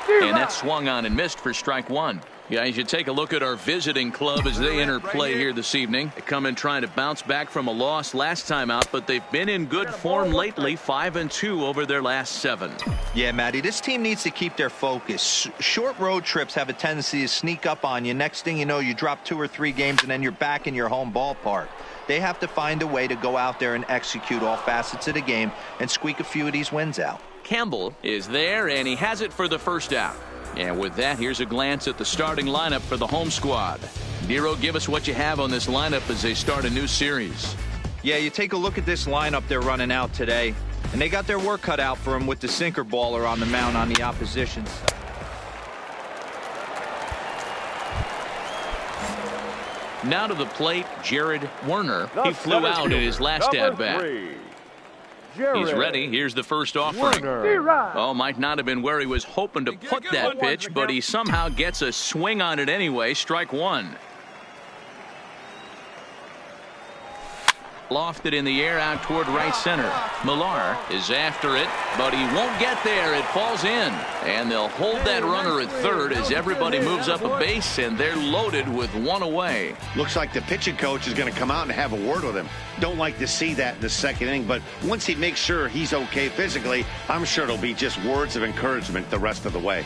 [SPEAKER 1] And that swung on and missed for strike 1. Guys, you take a look at our visiting club as they enter play here this evening. They come in trying to bounce back from a loss last time out, but they've been in good form lately, 5-2 over their last 7.
[SPEAKER 5] Yeah, Matty, this team needs to keep their focus. Short road trips have a tendency to sneak up on you. Next thing you know, you drop 2 or 3 games, and then you're back in your home ballpark. They have to find a way to go out there and execute all facets of the game and squeak a few of these wins out.
[SPEAKER 1] Campbell is there, and he has it for the first out. And with that, here's a glance at the starting lineup for the home squad. Nero, give us what you have on this lineup as they start a new series.
[SPEAKER 5] Yeah, you take a look at this lineup they're running out today, and they got their work cut out for them with the sinker baller on the mound on the opposition side.
[SPEAKER 1] Now to the plate, Jared Warner. He flew out in his last at-bat. He's ready. Here's the first offering. Oh, might not have been where he was hoping to put that pitch, but he somehow gets a swing on it anyway. Strike 1. Lofted in the air out toward right center. Millar is after it, but he won't get there. It falls in, and they'll hold that runner at third as everybody moves up a base, and they're loaded with 1 away.
[SPEAKER 2] Looks like the pitching coach is going to come out and have a word with him. Don't like to see that in the second inning, but once he makes sure he's okay physically, I'm sure it'll be just words of encouragement the rest of the way.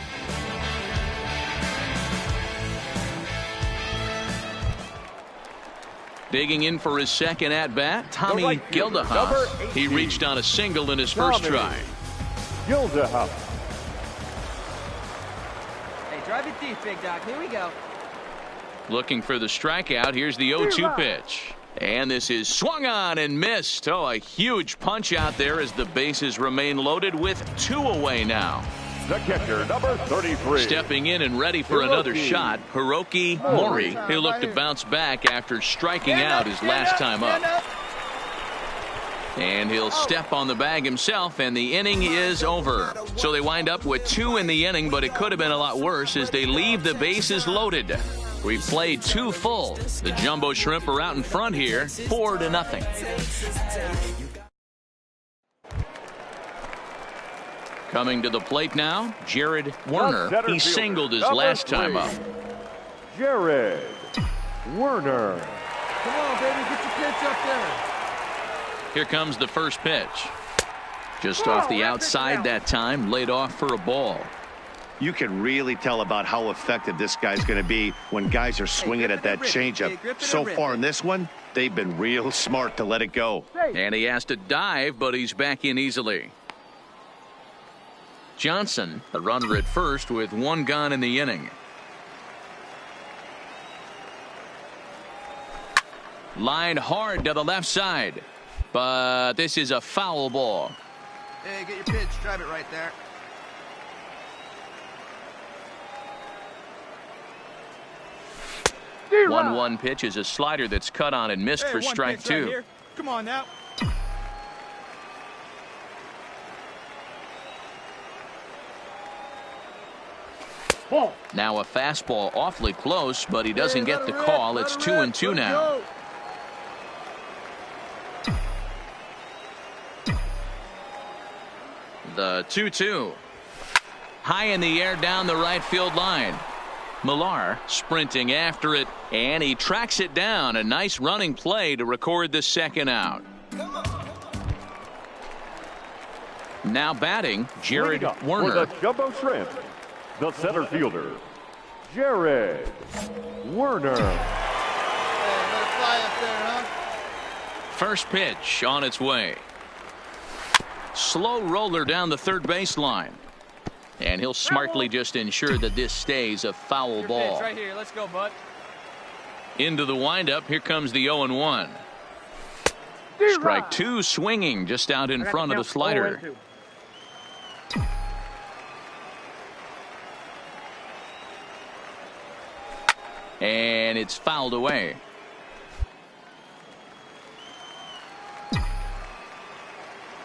[SPEAKER 1] Digging in for his second at-bat, Tommy Gildehoff. He reached on a single in his first try.
[SPEAKER 3] Gildehoff.
[SPEAKER 7] Hey, drive it deep, big dog. Here we go.
[SPEAKER 1] Looking for the strikeout. Here's the 0-2 pitch. And this is swung on and missed. Oh, a huge punch out there as the bases remain loaded with 2 away now.
[SPEAKER 3] The catcher, number 33.
[SPEAKER 1] Stepping in and ready for another shot, Hiroki Mori. He'll look to bounce back after striking out his last time up. And he'll step on the bag himself, and the inning is over. So they wind up with 2 in the inning, but it could have been a lot worse as they leave the bases loaded. We've played 2 full. The Jumbo Shrimp are out in front here, 4-0. Coming to the plate now, Jared Warner. He singled his last time up.
[SPEAKER 3] Jared Warner.
[SPEAKER 6] Come on, baby, get your pitch up there.
[SPEAKER 1] Here comes the first pitch. Just off the outside that time, laid off for a ball.
[SPEAKER 2] You can really tell about how effective this guy's going to be when guys are swinging at that changeup. So far in this one, they've been real smart to let it go.
[SPEAKER 1] And he has to dive, but he's back in easily. Johnson, the runner at first with 1 gone in the inning. Lined hard to the left side, but this is a foul ball.
[SPEAKER 6] Hey, get your pitch. Drive it right there.
[SPEAKER 1] 1-1 pitch is a slider that's cut on and missed for strike 2.
[SPEAKER 6] Right, come on now.
[SPEAKER 1] Now a fastball awfully close, but he doesn't get the call. It's 2-2 now. The 2-2. High in the air down the right field line. Millar sprinting after it, and he tracks it down. A nice running play to record the second out. Now batting, Jared Werner.
[SPEAKER 3] For the Jumbo Shrimp, the center fielder, Jared Werner.
[SPEAKER 6] Hey, let it fly up there, huh?
[SPEAKER 1] First pitch on its way. Slow roller down the third baseline. And he'll smartly just ensure that this stays a foul ball.
[SPEAKER 4] Pitch right here. Let's go, bud.
[SPEAKER 1] Into the windup. Here comes the 0-1. Strike two, swinging just out in front of the slider. And it's fouled away.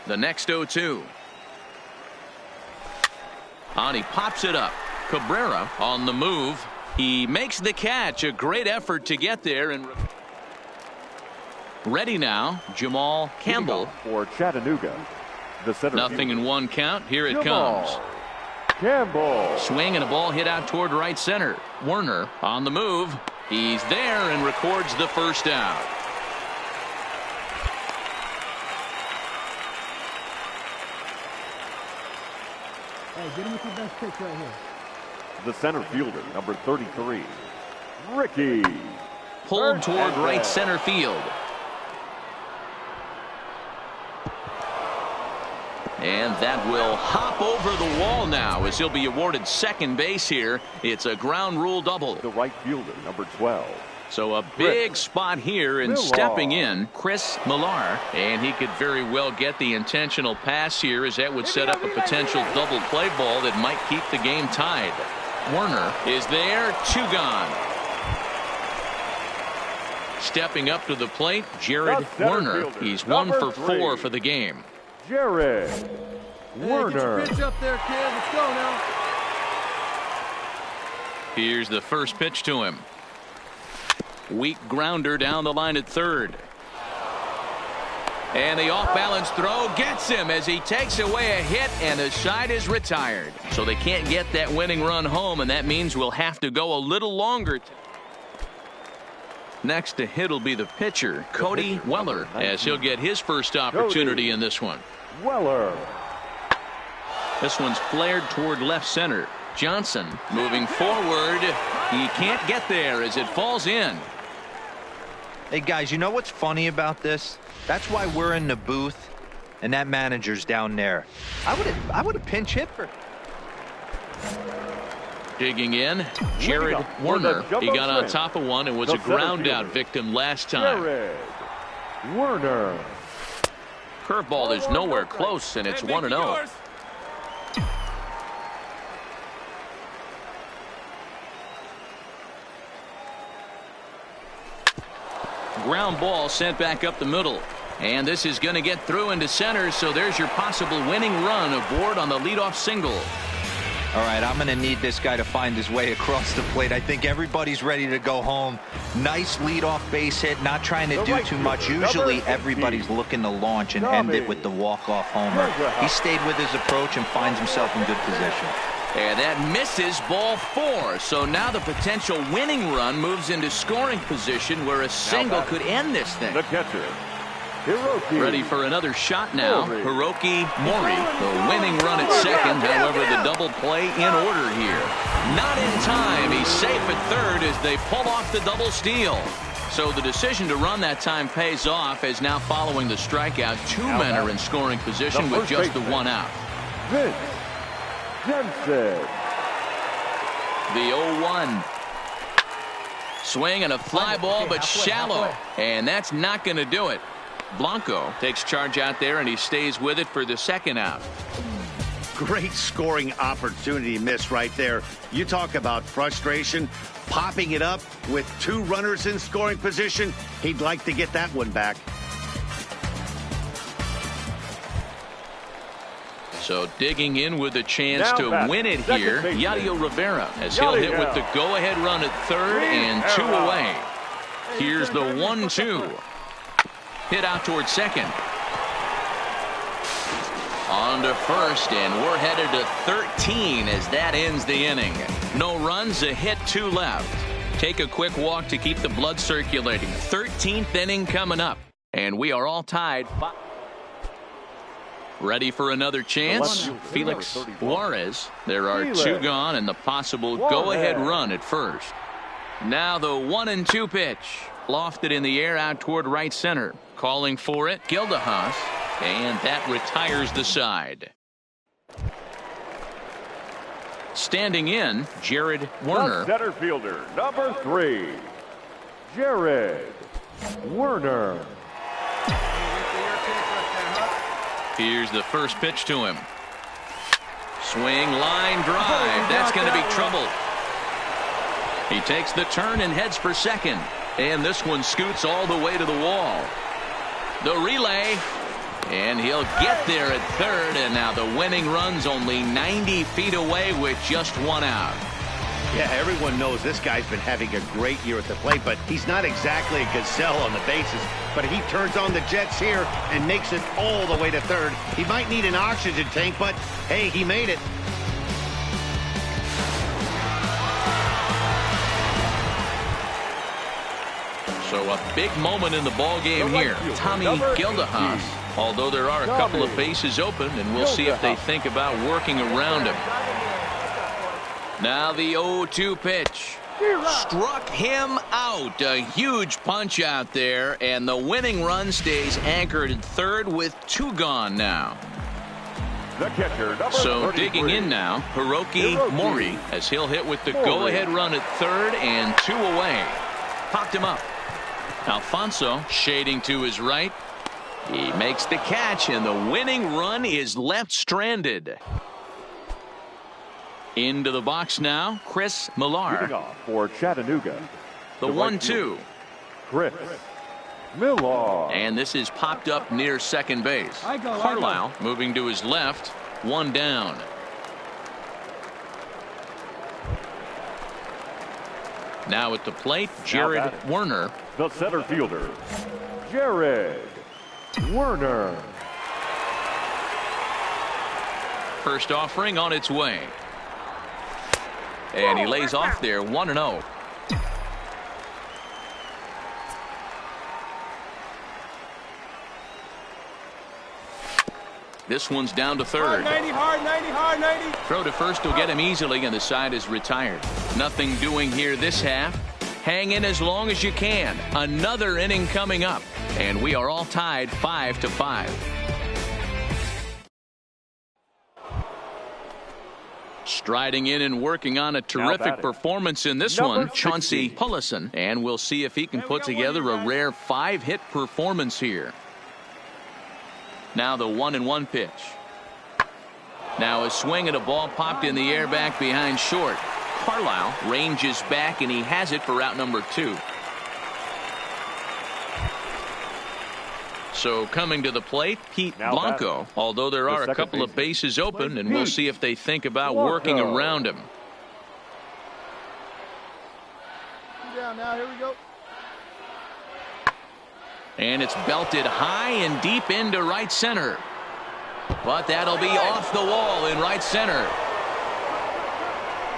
[SPEAKER 1] The next 0-2. And he pops it up. Cabrera on the move. He makes the catch. A great effort to get there. And ready now, Jamal Campbell.
[SPEAKER 3] For Chattanooga, the center
[SPEAKER 1] Nothing
[SPEAKER 3] fielder,
[SPEAKER 1] in one count. Here it
[SPEAKER 3] Jamal
[SPEAKER 1] comes.
[SPEAKER 3] Campbell.
[SPEAKER 1] Swing and a ball hit out toward right center. Werner on the move. He's there and records the first out.
[SPEAKER 4] Hey, get him with your best pitch right here.
[SPEAKER 3] The center fielder, number 33, Ricky.
[SPEAKER 1] Pulled toward
[SPEAKER 3] at
[SPEAKER 1] right
[SPEAKER 3] bat.
[SPEAKER 1] center field. And that will hop over the wall now as he'll be awarded second base here. It's a ground rule double.
[SPEAKER 3] The right fielder, number 12.
[SPEAKER 1] So a big spot here, and
[SPEAKER 3] Millar.
[SPEAKER 1] stepping in, Chris Millar. And he could very well get the intentional pass here, as that would set up a potential double play ball that might keep the game tied. Werner is there, two gone. Stepping up to the plate, Jared
[SPEAKER 3] The center
[SPEAKER 1] Werner.
[SPEAKER 3] fielder,
[SPEAKER 1] He's 1
[SPEAKER 3] number
[SPEAKER 1] for 4
[SPEAKER 3] 3.
[SPEAKER 1] for the game.
[SPEAKER 3] Jared
[SPEAKER 6] Hey,
[SPEAKER 3] Werner.
[SPEAKER 6] get your pitch up there, kid. Let's go now.
[SPEAKER 1] Here's the first pitch to him. Weak grounder down the line at third. And the off-balance throw gets him as he takes away a hit, and the side is retired. So they can't get that winning run home, and that means we'll have to go a little longer. Next to hit will be the pitcher, Cody Weller, as he'll get his first opportunity in this one.
[SPEAKER 3] Weller.
[SPEAKER 1] This one's flared toward left center. Johnson moving forward. He can't get there as it falls in.
[SPEAKER 5] Hey, guys, you know what's funny about this? That's why we're in the booth, and that manager's down there. I would have pinch hit for.
[SPEAKER 1] Digging in, Jared Werner. He got on top of one and was a ground out victim last time.
[SPEAKER 3] Jared Werner.
[SPEAKER 1] Curveball is nowhere close, and it's 1-0. Ground ball sent back up the middle. And this is going to get through into center, so there's your possible winning run aboard on the leadoff single.
[SPEAKER 5] All right, I'm going to need this guy to find his way across the plate. I think everybody's ready to go home. Nice leadoff base hit, not trying to do too much. Usually everybody's looking to launch and end it with the walk-off homer. He stayed with his approach and finds himself in good position.
[SPEAKER 1] And that misses, ball 4. So now the potential winning run moves into scoring position where a single could end this thing.
[SPEAKER 3] The catcher, Hiroki.
[SPEAKER 1] Ready for another shot now. Hiroki Mori, the winning run at second. However, the double play in order here. Not in time. He's safe at third as they pull off the double steal. So the decision to run that time pays off, as now following the strikeout, 2 men are in scoring position with just the 1 out.
[SPEAKER 3] Vince Jensen.
[SPEAKER 1] The 0-1. Swing and a fly ball, but shallow. And that's not going to do it. Blanco takes charge out there, and he stays with it for the second out.
[SPEAKER 2] Great scoring opportunity miss right there. You talk about frustration. Popping it up with 2 runners in scoring position. He'd like to get that one back.
[SPEAKER 1] So digging in with a chance
[SPEAKER 3] Now
[SPEAKER 1] to
[SPEAKER 3] back,
[SPEAKER 1] win it
[SPEAKER 3] second
[SPEAKER 1] here,
[SPEAKER 3] baseman,
[SPEAKER 1] Yadier Rivera, as he'll hit with the go-ahead run at third and 2 away. Here's the 1-2. Hit out towards second. On to first, and we're headed to 13 as that ends the inning. No runs, a hit, 2 left. Take a quick walk to keep the blood circulating. 13th inning coming up, and we are all tied. Ready for another chance? Felix Juarez. There are 2 gone and the possible go-ahead run at first. Now the 1-2 pitch. Lofted in the air out toward right center. Calling for it, Gildehaus, and that retires the side. Standing in, Jared Werner.
[SPEAKER 3] The center fielder, number 3, Jared Werner.
[SPEAKER 1] Here's the first pitch to him. Swing, line drive. That's going to be trouble. He takes the turn and heads for second. And this one scoots all the way to the wall. The relay. And he'll get there at third. And now the winning run's only 90 feet away with just 1 out.
[SPEAKER 2] Yeah, everyone knows this guy's been having a great year at the plate, but he's not exactly a gazelle on the bases. But he turns on the jets here and makes it all the way to third. He might need an oxygen tank, but hey, he made it.
[SPEAKER 1] So a big moment in the ball game here. Tommy Gildehaus. Although there are a couple of bases open, and we'll see if they think about working around him. Now the 0-2 pitch. Struck him out. A huge punch out there, and the winning run stays anchored at third with 2 gone now.
[SPEAKER 3] The catcher,
[SPEAKER 1] so digging in now, Hiroki Mori, as he'll hit with the go-ahead run at third and 2 away. Popped him up. Alfonso shading to his right. He makes the catch, and the winning run is left stranded. Into the box now, Chris Millar.
[SPEAKER 3] For Chattanooga.
[SPEAKER 1] The 1-2.
[SPEAKER 3] Chris Millar.
[SPEAKER 1] And this is popped up near second base. Carlisle moving to his left. 1 down. Now at the plate, Jared Werner.
[SPEAKER 3] The center fielder, Jared Werner.
[SPEAKER 1] First offering on its way. And he lays off there, 1-0. This one's down to third.
[SPEAKER 6] Hard 90.
[SPEAKER 1] Throw to first will get him easily, and the side is retired. Nothing doing here this half. Hang in as long as you can. Another inning coming up, and we are all tied 5-5. Striding in and working on a terrific performance in this one, Chauncey Pullison, and we'll see if he can put together a rare 5-hit performance here. Now the 1-1 pitch. Now a swing at a ball popped in the air back behind short. Carlisle ranges back, and he has it for out number 2. So coming to the plate, Pete Blanco, although there are a couple of bases open, and we'll see if they think about working around him.
[SPEAKER 6] Down now, here we go.
[SPEAKER 1] And it's belted high and deep into right center. But that'll be off the wall in right center.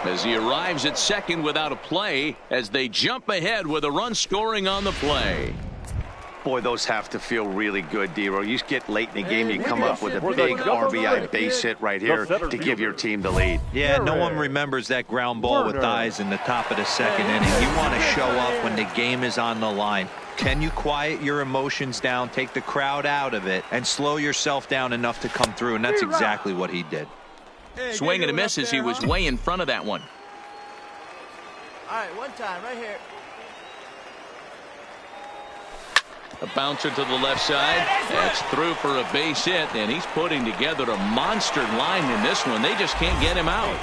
[SPEAKER 1] As he arrives at second without a play, as they jump ahead with a run scoring on the play.
[SPEAKER 2] Boy, those have to feel really good, Dero. You get late in the game, you come up with a big RBI base hit right here to give your team the lead.
[SPEAKER 5] Yeah, no one remembers that ground ball with eyes in the top of the second inning. You want to show up when the game is on the line. Can you quiet your emotions down, take the crowd out of it, and slow yourself down enough to come through? And that's exactly what he did.
[SPEAKER 1] Swing and a miss as he was way in front of that one.
[SPEAKER 7] All right, one time right here.
[SPEAKER 1] A bouncer to the left side. That's through for a base hit, and he's putting together a monster line in this one. They just can't get him out.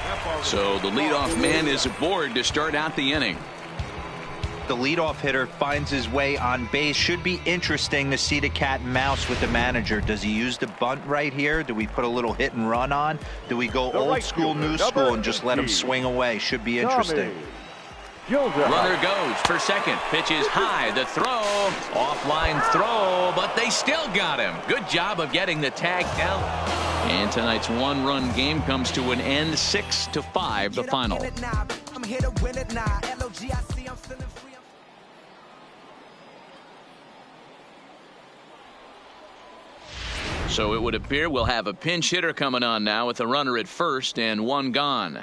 [SPEAKER 1] So the leadoff man is aboard to start out the inning.
[SPEAKER 5] The leadoff hitter finds his way on base. Should be interesting to see the cat and mouse with the manager. Does he use the bunt right here? Do we put a little hit and run on? Do we go old school, new school, and just let him swing away? Should be interesting.
[SPEAKER 1] Runner goes for second. Pitch is high. The throw. Offline throw, but they still got him. Good job of getting the tag down. And tonight's one-run game comes to an end, 6-5, the final.
[SPEAKER 8] I'm here to win it now. LOGIC, I'm feeling free.
[SPEAKER 1] So it would appear we'll have a pinch hitter coming on now with a runner at first and one gone.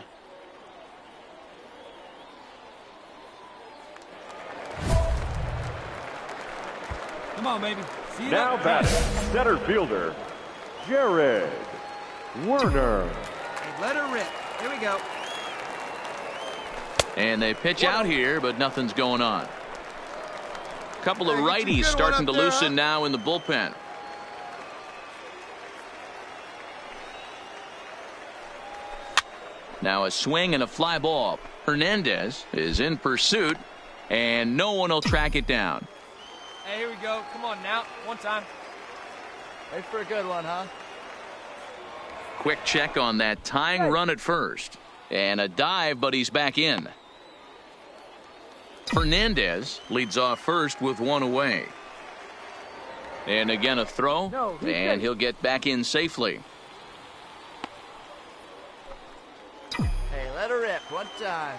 [SPEAKER 4] Come on, baby. See you
[SPEAKER 3] Now batting, center fielder, Jared Werner.
[SPEAKER 7] Hey, let her rip. Here we go.
[SPEAKER 1] And they pitch out here, but nothing's going on. A couple of
[SPEAKER 6] Hey, get
[SPEAKER 1] righties
[SPEAKER 6] your good
[SPEAKER 1] starting to
[SPEAKER 6] one up there,
[SPEAKER 1] loosen now in the bullpen. Now a swing and a fly ball. Hernandez is in pursuit, and no one will track it down.
[SPEAKER 4] Hey, here we go. Come on now. One time.
[SPEAKER 6] Wait for a good one, huh?
[SPEAKER 1] Quick check on that tying run at first. And a dive, but he's back in. Fernandez leads off first with one away. And again a throw, and he'll get back in safely.
[SPEAKER 6] Hey, let her rip. One time.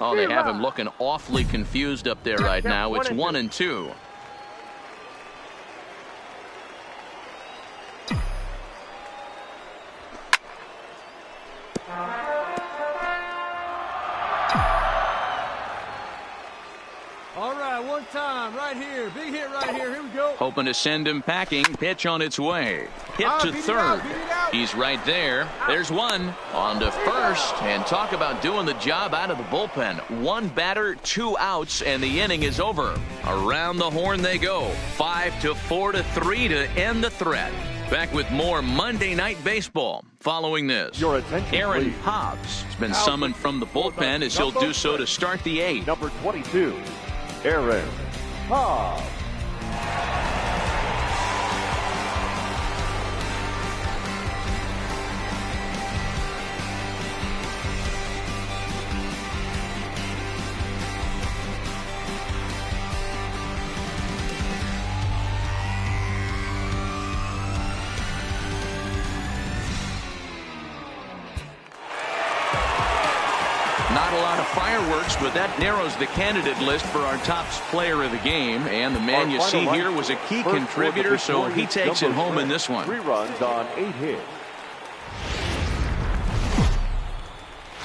[SPEAKER 1] Oh, they have him looking awfully confused up there right now. It's 1-2.
[SPEAKER 4] All right, one time. Right here. Big hit right here. Here we go.
[SPEAKER 1] Hoping to send him packing. Pitch on its way. Hit to third. He's right there. There's one. On to first. And talk about doing the job out of the bullpen. One batter, 2 outs, and the inning is over. Around the horn they go. 5-4 to 3 to end the threat. Back with more Monday Night Baseball following this.
[SPEAKER 3] Your attention,
[SPEAKER 1] Aaron
[SPEAKER 3] please.
[SPEAKER 1] Hobbs has been summoned from the bullpen as he'll do so to start the 8th.
[SPEAKER 3] Number 22, Aaron Hobbs.
[SPEAKER 1] Not a lot of fireworks, but that narrows the candidate list for our top player of the game. And the man you see here was a key contributor, so he takes it home in this one.
[SPEAKER 3] 3 runs on 8 hits.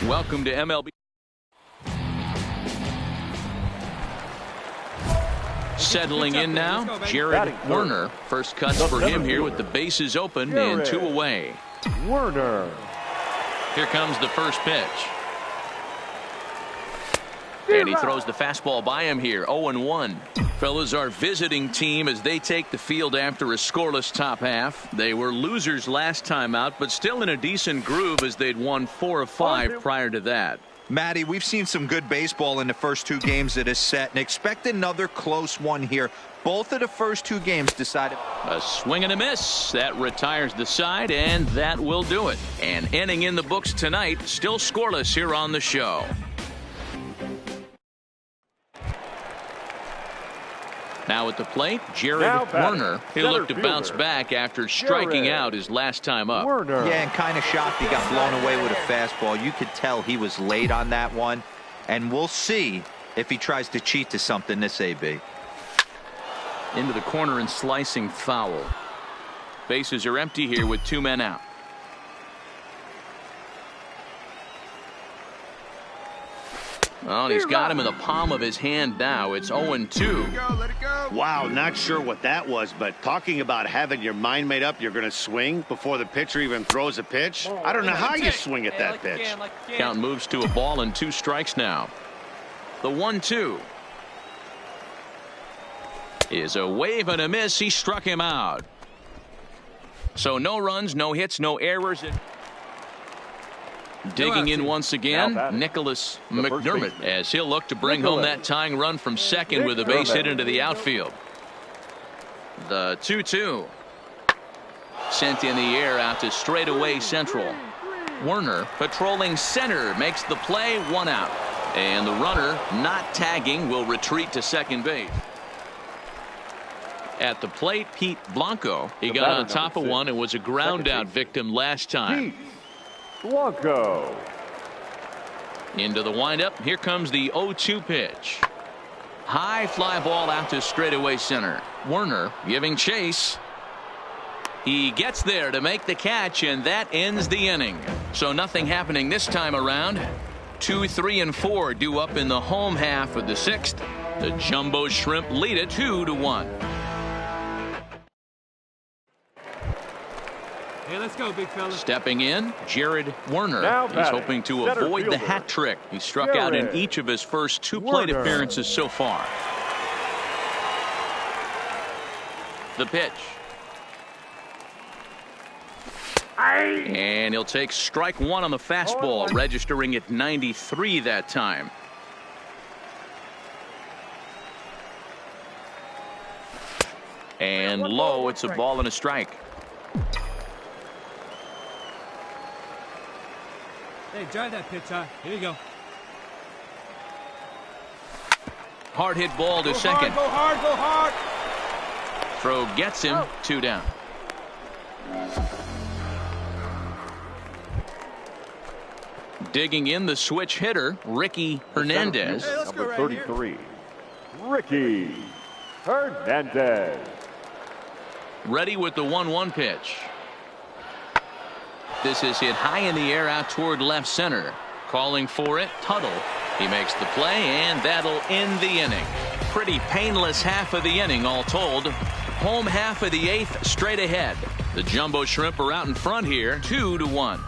[SPEAKER 1] Welcome to MLB. Settling in now, Jared Werner. First cuts for him here with the bases open and 2 away.
[SPEAKER 3] Werner.
[SPEAKER 1] Here comes the first pitch. And he throws the fastball by him here. 0-1. Fellas, our visiting team as they take the field after a scoreless top half. They were losers last time out, but still in a decent groove as they'd won 4 of 5 prior to that.
[SPEAKER 5] Matty, we've seen some good baseball in the first 2 games of this set, and expect another close one here. Both of the first 2 games decided.
[SPEAKER 1] A swing and a miss. That retires the side, and that will do it. And inning in the books tonight, still scoreless here on the show. Now at the plate, Jared Werner. He'll look to bounce back after striking out his last time up.
[SPEAKER 3] Werner.
[SPEAKER 5] Yeah, and kind of shocked he got blown away with a fastball. You could tell he was late on that one. And we'll see if he tries to cheat to something this AB.
[SPEAKER 1] Into the corner and slicing foul. Bases are empty here with 2 men out. Well, he's got him in the palm of his hand now. It's 0-2.
[SPEAKER 6] Let it go.
[SPEAKER 2] Wow, not sure what that was, but talking about having your mind made up you're going to swing before the pitcher even throws a pitch. I don't know how you swing at that pitch.
[SPEAKER 1] Count moves to a ball and 2 strikes now. The 1-2 is a wave and a miss. He struck him out. So no runs, no hits, no errors. Digging in once again, Nicholas McDermott, as he'll look to bring home that tying run from second with a base hit into the outfield. The 2-2 sent in the air out to straightaway central. Werner patrolling center makes the play, 1 out. And the runner not tagging will retreat to second base. At the plate, Pete Blanco. He got on top of one and was a ground out victim last time.
[SPEAKER 3] Pete Blanco.
[SPEAKER 1] Into the windup. Here comes the 0-2 pitch. High fly ball out to straightaway center. Werner giving chase. He gets there to make the catch, and that ends the inning. So nothing happening this time around. 2, 3, and 4 due up in the home half of the 6th. The Jumbo Shrimp lead it 2-1.
[SPEAKER 4] Hey, let's go, big fella.
[SPEAKER 1] Stepping in, Jared Werner. He's hoping to avoid the hat trick. He struck out in each of his first 2 plate appearances so far. The pitch. And he'll take strike 1 on the fastball, registering at 93 that time. And low, it's a ball and a strike.
[SPEAKER 4] Hey, drive that pitch high. Here you go.
[SPEAKER 1] Hard hit ball to second.
[SPEAKER 4] Go hard, go hard.
[SPEAKER 1] Throw gets him. 2 down. Digging in the switch hitter, Ricky Hernandez.
[SPEAKER 4] Hey, let's go
[SPEAKER 3] Number
[SPEAKER 4] right
[SPEAKER 3] 33,
[SPEAKER 4] here.
[SPEAKER 3] Ricky Hernandez.
[SPEAKER 1] Ready with the 1-1 pitch. This is hit high in the air out toward left center. Calling for it, Tuttle. He makes the play, and that'll end the inning. Pretty painless half of the inning, all told. Home half of the 8th straight ahead. The Jumbo Shrimp are out in front here, 2-1.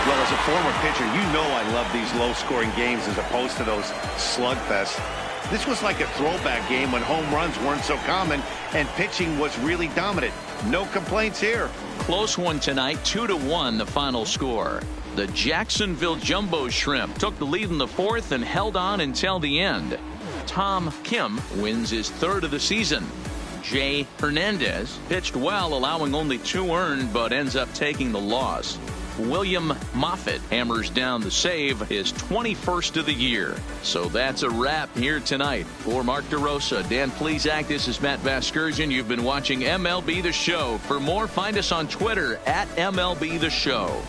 [SPEAKER 2] Well, as a former pitcher, you know I love these low-scoring games as opposed to those slugfests. This was like a throwback game when home runs weren't so common and pitching was really dominant. No complaints here.
[SPEAKER 1] Close one tonight, 2-1 the final score. The Jacksonville Jumbo Shrimp took the lead in the 4th and held on until the end. Tom Kim wins his 3rd of the season. Jay Hernandez pitched well, allowing only 2 earned, but ends up taking the loss. William Moffitt hammers down the save, his 21st of the year. So that's a wrap here tonight. For Mark DeRosa, Dan Plesac, this is Matt Vasgersian. You've been watching MLB The Show. For more, find us on Twitter at MLB The Show.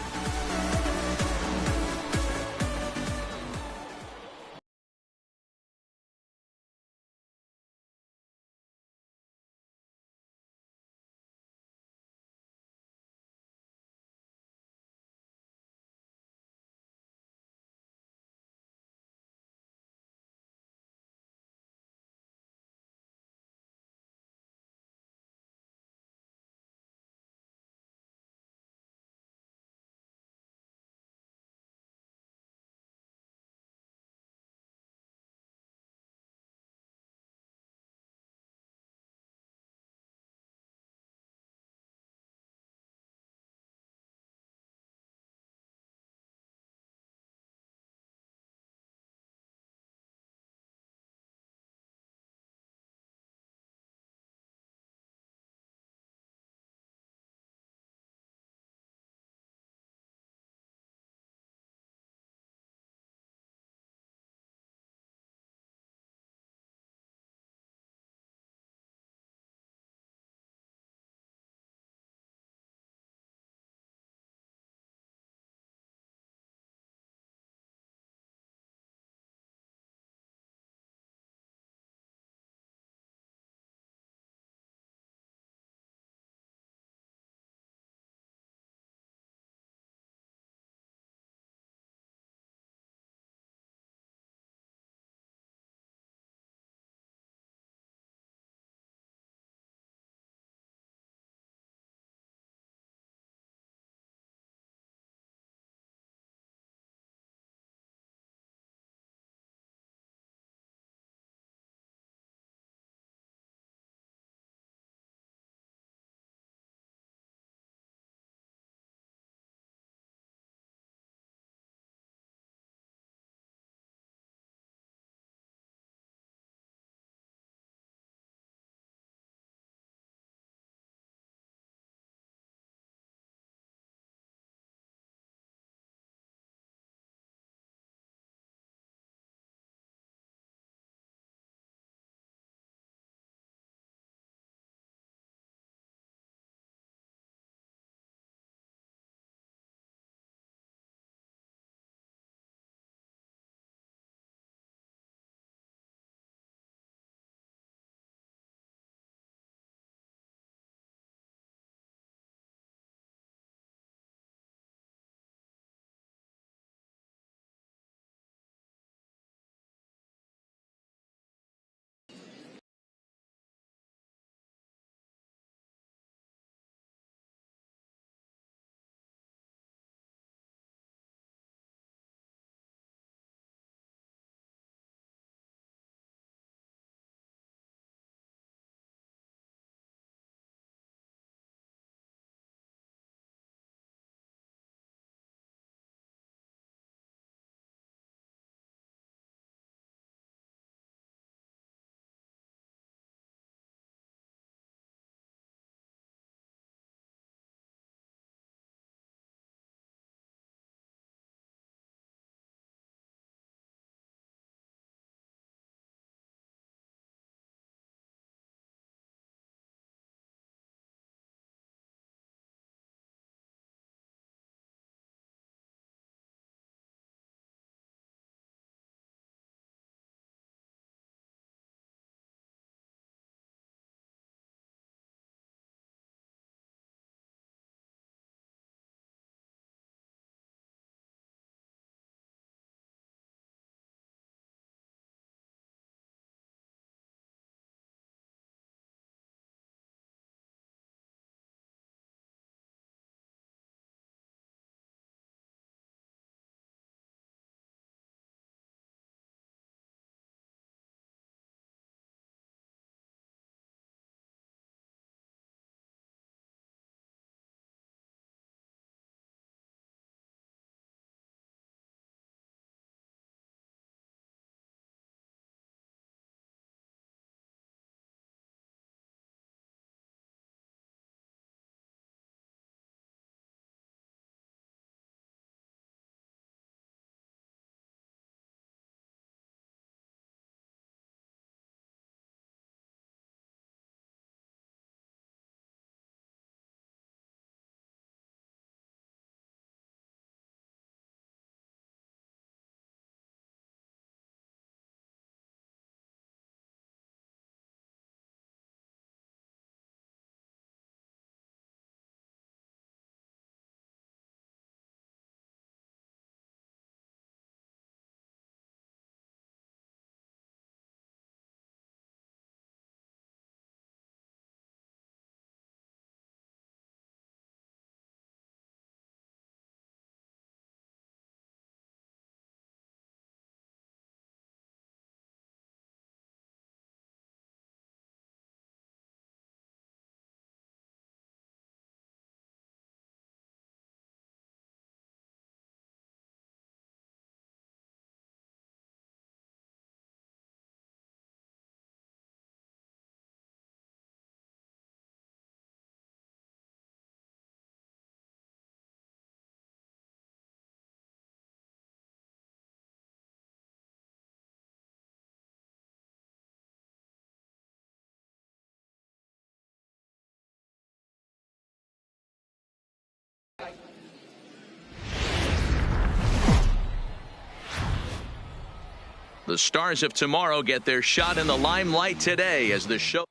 [SPEAKER 1] The stars of tomorrow get their shot in the limelight today as the show.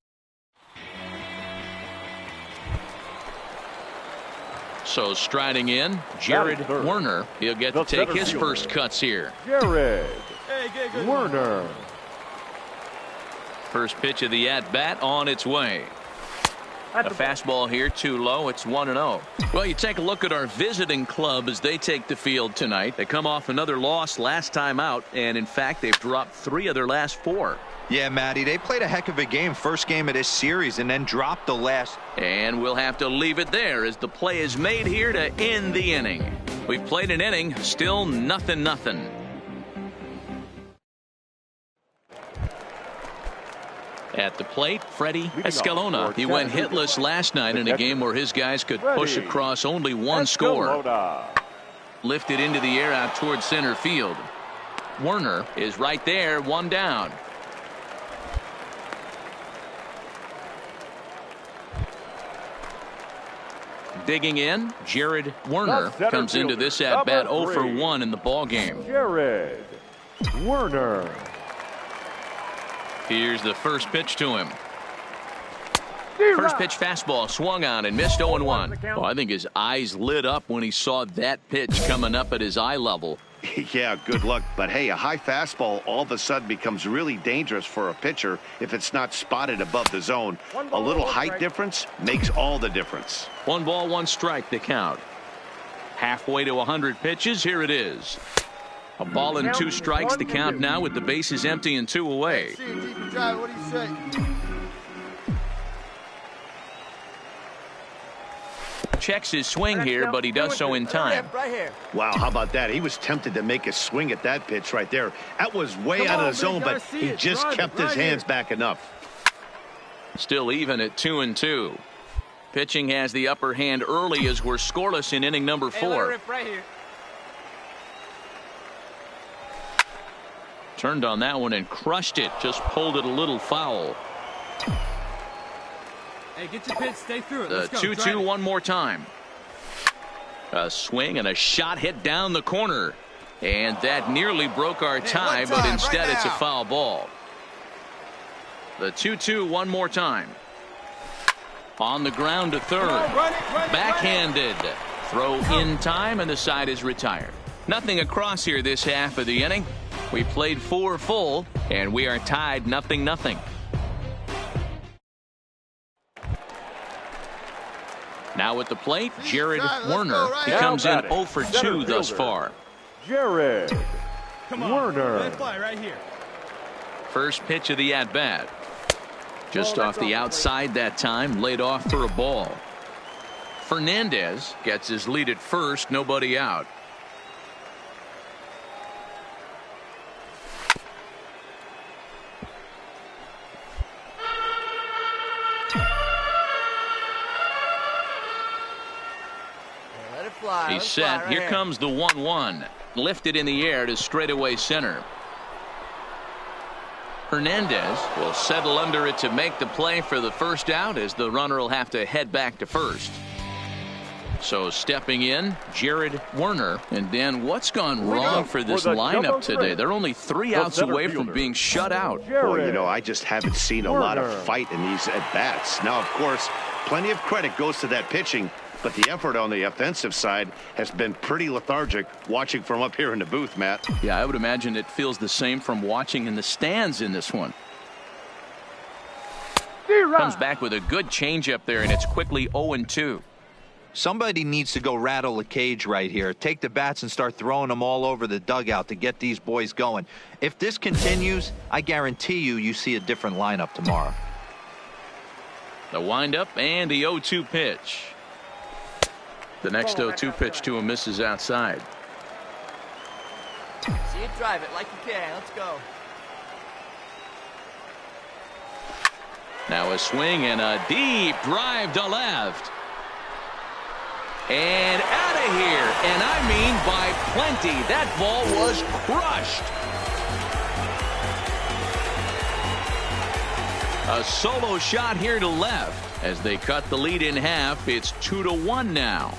[SPEAKER 1] So striding in, Jared Werner. He'll get to take his first cuts here.
[SPEAKER 3] Jared Werner.
[SPEAKER 1] First pitch of the at-bat on its way. A fastball here too low. It's 1-0. Well, you take a look at our visiting club as they take the field tonight. They come off another loss last time out, and in fact they've dropped 3 of their last 4.
[SPEAKER 5] Yeah, Matty, they played a heck of a game first game of this series and then dropped the last.
[SPEAKER 1] And we'll have to leave it there as the play is made here to end the inning. We've played an inning, still nothing. At the plate, Freddie Escalona. He went hitless last night in a game where his guys could push across only 1 score. Lifted into the air out towards center field. Werner is right there, 1 down. Digging in, Jared Werner comes into this at-bat 0 for 1 in the ball game.
[SPEAKER 3] Jared Werner.
[SPEAKER 1] Here's the first pitch to him. First pitch fastball swung on and missed 0-1. Well, I think his eyes lit up when he saw that pitch coming up at his eye level.
[SPEAKER 2] Yeah, good luck. But hey, a high fastball all of a sudden becomes really dangerous for a pitcher if it's not spotted above the zone. A little height difference makes all the difference.
[SPEAKER 1] 1 ball, 1 strike the count. Halfway to 100 pitches. Here it is. A ball and 2 strikes the count now with the bases empty and 2 away.
[SPEAKER 6] What do you say?
[SPEAKER 1] Checks his swing here, but he does so in time.
[SPEAKER 2] Wow, how about that? He was tempted to make a swing at that pitch right there. That was way out of the zone, but he just kept his hands back enough.
[SPEAKER 1] Still even at 2-2. Pitching has the upper hand early as we're scoreless in inning number 4. Turned on that one and crushed it. Just pulled it a little foul.
[SPEAKER 4] Hey, get your pitch, stay through it.
[SPEAKER 1] The 2-2 one more time. A swing and a shot hit down the corner. And that nearly broke our tie, but instead it's a foul ball. The 2-2 one more time. On the ground to third. Backhanded. Throw in time, and the side is retired. Nothing across here this half of the inning. We played 4 full, and we are tied 0-0. Now at the plate, Jared Werner. He comes in 0 for 2 thus far.
[SPEAKER 3] Jared Werner.
[SPEAKER 4] Right here.
[SPEAKER 1] First pitch of the at-bat. Just off the outside that time, laid off for a ball. Fernandez gets his lead at first, nobody out. He's set. Here comes the 1-1. Lifted in the air to straightaway center. Hernandez will settle under it to make the play for the first out, as the runner will have to head back to first. So stepping in, Jared Werner. And Dan, what's gone wrong for this lineup today? They're only 3 outs away from being shut out.
[SPEAKER 2] Well, you know, I just haven't seen a lot of fight in these at-bats. Now, of course, plenty of credit goes to that pitching, but the effort on the offensive side has been pretty lethargic watching from up here in the booth, Matt.
[SPEAKER 1] Yeah, I would imagine it feels the same from watching in the stands in this one. Comes back with a good changeup there, and it's quickly 0-2.
[SPEAKER 5] Somebody needs to go rattle a cage right here. Take the bats and start throwing them all over the dugout to get these boys going. If this continues, I guarantee you see a different lineup tomorrow.
[SPEAKER 1] The windup and the 0-2 pitch. The next 0-2 pitch to him misses outside.
[SPEAKER 7] See it, drive it like you can. Let's go.
[SPEAKER 1] Now a swing and a deep drive to left. And out of here. And I mean by plenty. That ball was crushed. A solo shot here to left. As they cut the lead in half, it's 2-1 now.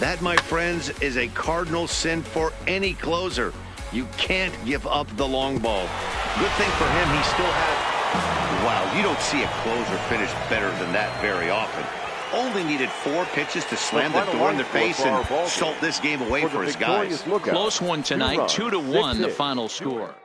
[SPEAKER 2] That, my friends, is a cardinal sin for any closer. You can't give up the long ball. Good thing for him, he still has... Wow, you don't see a closer finish better than that very often. Only needed 4 pitches to slam the door in their face and salt this game away for his guys.
[SPEAKER 1] Close one tonight, 2-1 the final score.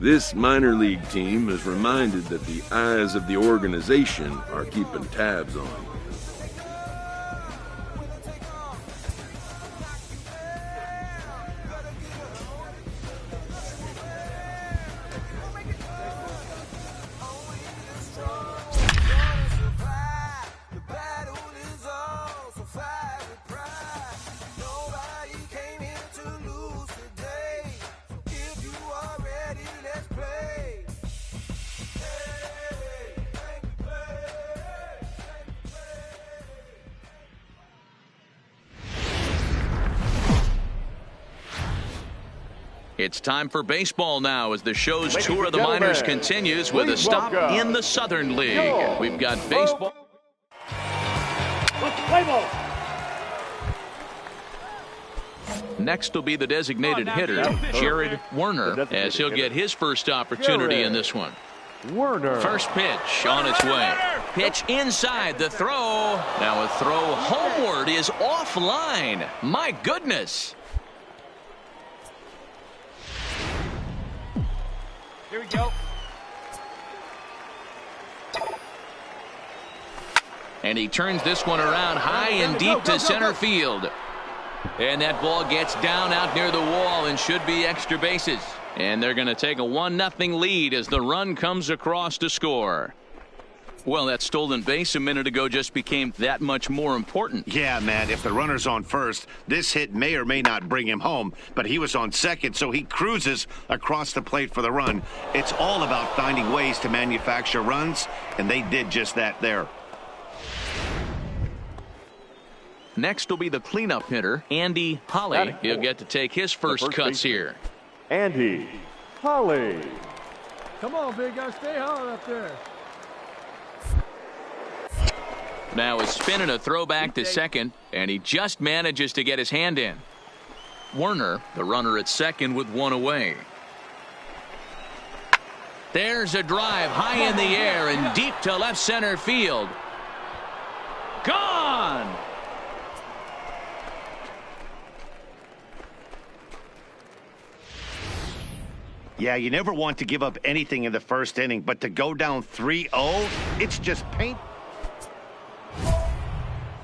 [SPEAKER 9] This minor league team is reminded that the eyes of the organization are keeping tabs on you.
[SPEAKER 1] It's time for baseball now as the show's tour of the minors continues with a stop in the Southern League. We've got baseball. Next will be the designated hitter, Jared Werner, as he'll get his first opportunity in this one. First pitch on its way. Pitch inside the throw. Now a throw homeward is offline. My goodness.
[SPEAKER 6] Here we go.
[SPEAKER 1] And he turns this one around high and deep to center field. And that ball gets down out near the wall and should be extra bases. And they're going to take a 1-0 lead as the run comes across to score. Well, that stolen base a minute ago just became that much more important.
[SPEAKER 2] Yeah, man, if the runner's on first, this hit may or may not bring him home, but he was on second, so he cruises across the plate for the run. It's all about finding ways to manufacture runs, and they did just that there.
[SPEAKER 1] Next will be the cleanup hitter, Andy Holly. He'll get to take his first cuts here.
[SPEAKER 3] Andy Holly.
[SPEAKER 4] Come on, big guy, stay hard up there.
[SPEAKER 1] Now a spin and a throw back to second, and he just manages to get his hand in. Werner, the runner at second with one away. There's a drive high in the air and deep to left center field. Gone!
[SPEAKER 2] Yeah, you never want to give up anything in the first inning, but to go down 3-0, it's just pain.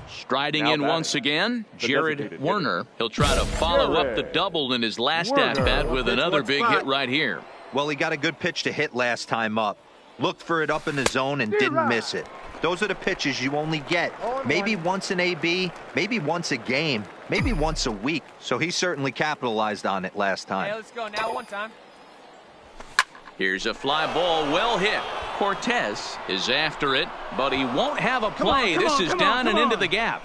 [SPEAKER 1] Striding in once again, Jared Werner. He'll try to follow up the double in his last at-bat with another big hit right here.
[SPEAKER 5] Well, he got a good pitch to hit last time up. Looked for it up in the zone and didn't miss it. Those are the pitches you only get maybe once in AB, maybe once a game, maybe once a week. So he certainly capitalized on it last time.
[SPEAKER 7] Hey, let's go now one time.
[SPEAKER 1] Here's a fly ball, well hit. Cortez is after it, but he won't have a play. This is down and into the gap.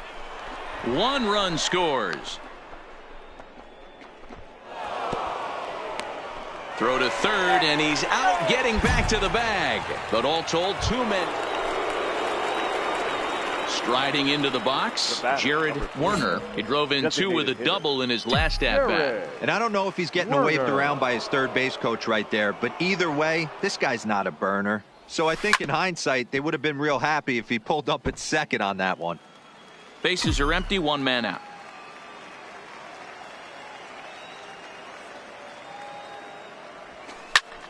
[SPEAKER 1] 1 run scores. Throw to third, and he's out getting back to the bag. But all told, 2 men. Striding into the box, Jared Werner. He drove in 2 with a double in his last at-bat.
[SPEAKER 5] And I don't know if he's getting waved around by his third base coach right there, but either way, this guy's not a burner. So I think in hindsight, they would have been real happy if he pulled up at second on that one.
[SPEAKER 1] Bases are empty, 1 man out.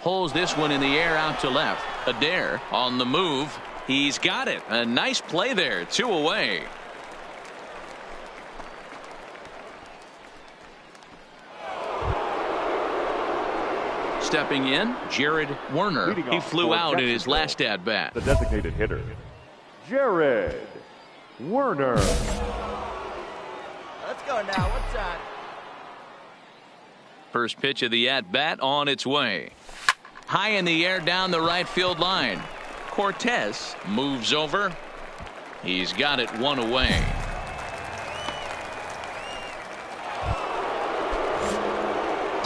[SPEAKER 1] Holds this one in the air out to left. Adair on the move. He's got it. A nice play there. 2 away. Stepping in, Jared Werner. He flew out in his last at-bat.
[SPEAKER 3] The designated hitter, Jared Werner.
[SPEAKER 7] Let's go now. What's that?
[SPEAKER 1] First pitch of the at-bat on its way. High in the air down the right field line. Cortez moves over. He's got it 1 away.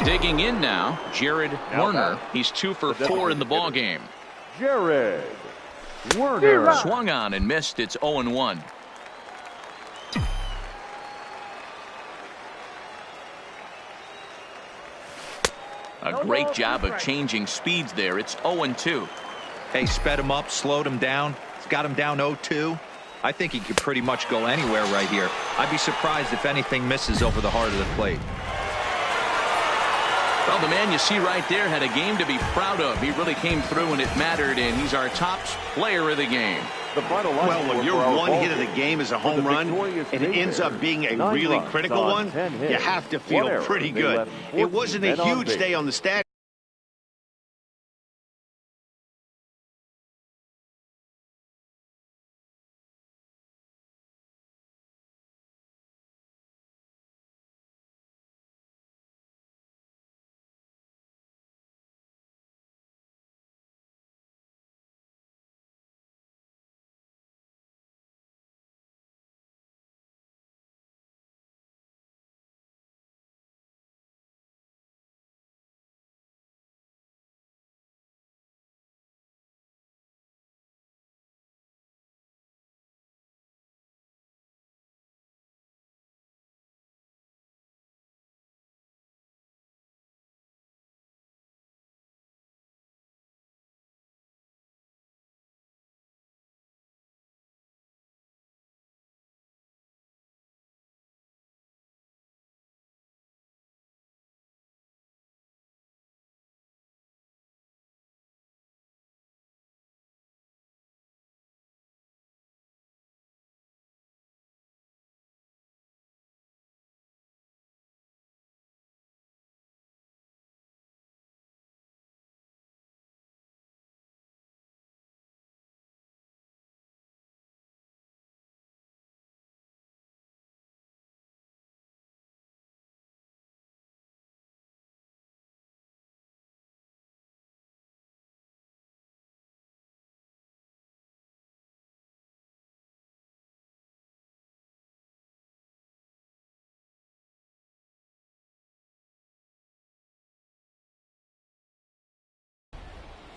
[SPEAKER 1] Digging in now, Jared Werner. He's 2 for 4 in the ball game.
[SPEAKER 3] Jared Werner.
[SPEAKER 1] Swung on and missed. It's 0-1. A great job of changing speeds there. It's 0-2.
[SPEAKER 5] Hey, sped him up, slowed him down. It's got him down 0-2. I think he could pretty much go anywhere right here. I'd be surprised if anything misses over the heart of the plate.
[SPEAKER 1] Well, the man you see right there had a game to be proud of. He really came through when it mattered, and he's our top player of the game.
[SPEAKER 2] Well, when your one hit of the game is a home run and it ends up being a really critical one, you have to feel pretty good. It wasn't a huge day on the stat.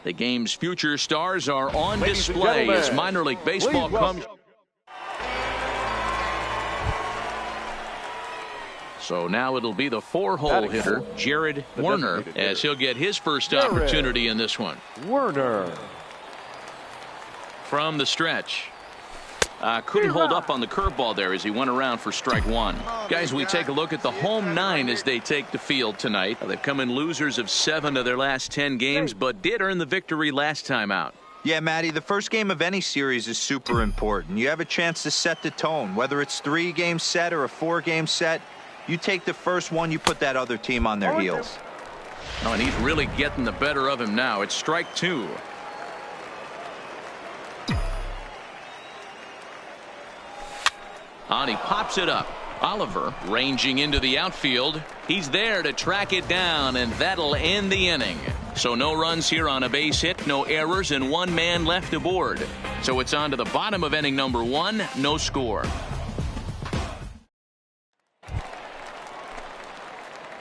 [SPEAKER 1] The game's future stars are on
[SPEAKER 3] Ladies and
[SPEAKER 1] display as
[SPEAKER 3] gentlemen,
[SPEAKER 1] minor league baseball
[SPEAKER 3] please
[SPEAKER 1] comes. So now it'll be the 4-hole hitter, Jared Werner, as he'll get his first opportunity in this one.
[SPEAKER 3] Werner.
[SPEAKER 1] From the stretch. Couldn't hold up on the curveball there as he went around for strike one. Guys, we take a look at the home 9 as they take the field tonight. They've come in losers of 7 of their last 10 games, but did earn the victory last time out.
[SPEAKER 5] Yeah, Matty, the first game of any series is super important. You have a chance to set the tone, whether it's 3-game set or a 4-game set. You take the first one, you put that other team on their heels.
[SPEAKER 1] Oh, and he's really getting the better of him now. It's strike 2. And he pops it up. Oliver ranging into the outfield. He's there to track it down, and that'll end the inning. So no runs here on a base hit, no errors, and 1 man left aboard. So it's on to the bottom of inning number 1, no score.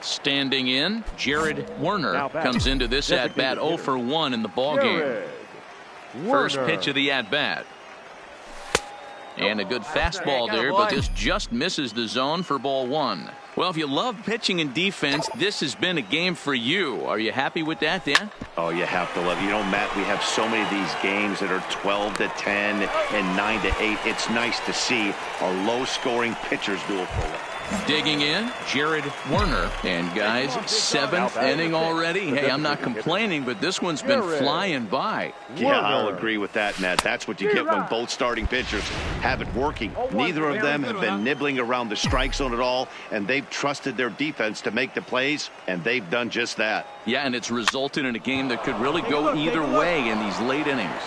[SPEAKER 1] Standing in, Jared Werner comes into this at-bat 0 for 1 in the ballgame. First pitch of the at-bat. And a good fastball there, but this just misses the zone for ball 1. Well, if you love pitching and defense, this has been a game for you. Are you happy with that, Dan?
[SPEAKER 2] Oh, you have to love it. You know, Matt, we have so many of these games that are 12-10 and 9-8. It's nice to see a low-scoring pitcher's duel for one.
[SPEAKER 1] Digging in, Jared Werner. And guys, 7th inning already. Hey, I'm not complaining, but this one's been flying by.
[SPEAKER 2] Yeah, I'll agree with that, Matt. That's what you get when both starting pitchers have it working. Neither of them have been nibbling around the strike zone at all, and they've trusted their defense to make the plays, and they've done just that.
[SPEAKER 1] Yeah, and it's resulted in a game that could really go either way in these late innings.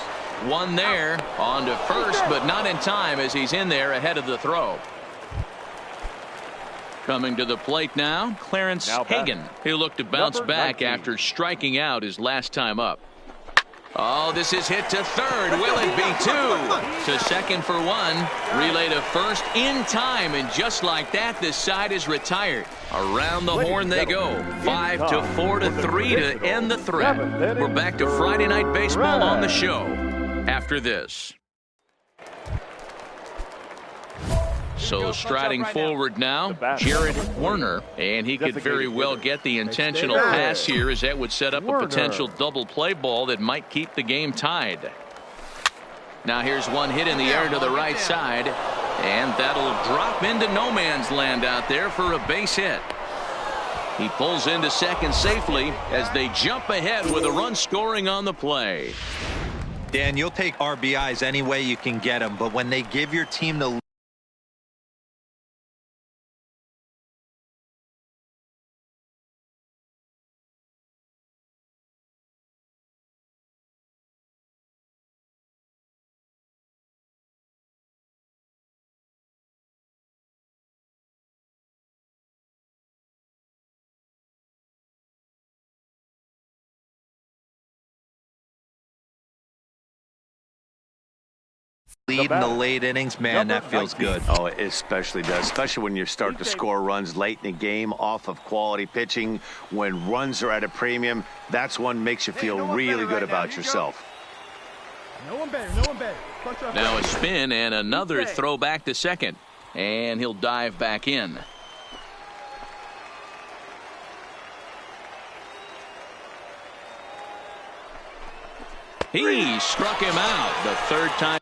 [SPEAKER 1] One there, on to first, but not in time as he's in there ahead of the throw. Coming to the plate now, Clarence Hagan. He'll look to bounce back after striking out his last time up. Oh, this is hit to third. Will it be 2? To second for 1. Relay to first in time, and just like that, this side is retired. Around the horn they go. 5-4 to 3 to end the threat. We're back to Friday Night Baseball on the show after this. So striding forward now, Jared Werner, and he could very well get the intentional pass here, as that would set up a potential double play ball that might keep the game tied. Now here's one hit in the air to the right side, and that'll drop into no man's land out there for a base hit. He pulls into second safely as they jump ahead with a run scoring on the play.
[SPEAKER 5] Dan, you'll take RBIs any way you can get them, but when they give your team the lead in the late innings, man, that feels good.
[SPEAKER 2] Oh, it especially does, especially when you start to score runs late in the game off of quality pitching. When runs are at a premium, that's one makes you feel really good about yourself.
[SPEAKER 6] No one better, no one better.
[SPEAKER 1] Now a spin and another throw back to second, and he'll dive back in. He struck him out the third time.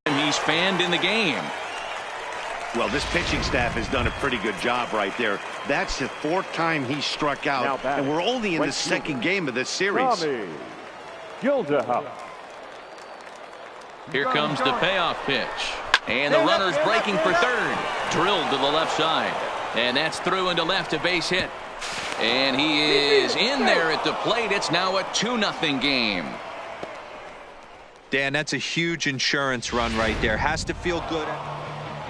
[SPEAKER 1] He's fanned in the game.
[SPEAKER 2] Well, this pitching staff has done a pretty good job right there. That's the 4th time he struck out, and we're only in the 2nd game of this series.
[SPEAKER 1] Here comes the payoff pitch, and the runner's breaking for third. Drilled to the left side, and that's through into left, a base hit. And he is in there at the plate. It's now a 2-0 game.
[SPEAKER 5] Dan, that's a huge insurance run right there. Has to feel good.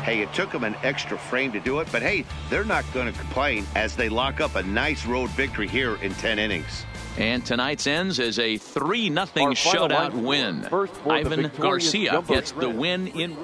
[SPEAKER 2] Hey, it took them an extra frame to do it, but hey, they're not going to complain as they lock up a nice road victory here in 10 innings.
[SPEAKER 1] And tonight's ends as a 3-0 shutout win. Ivan Garcia gets the win in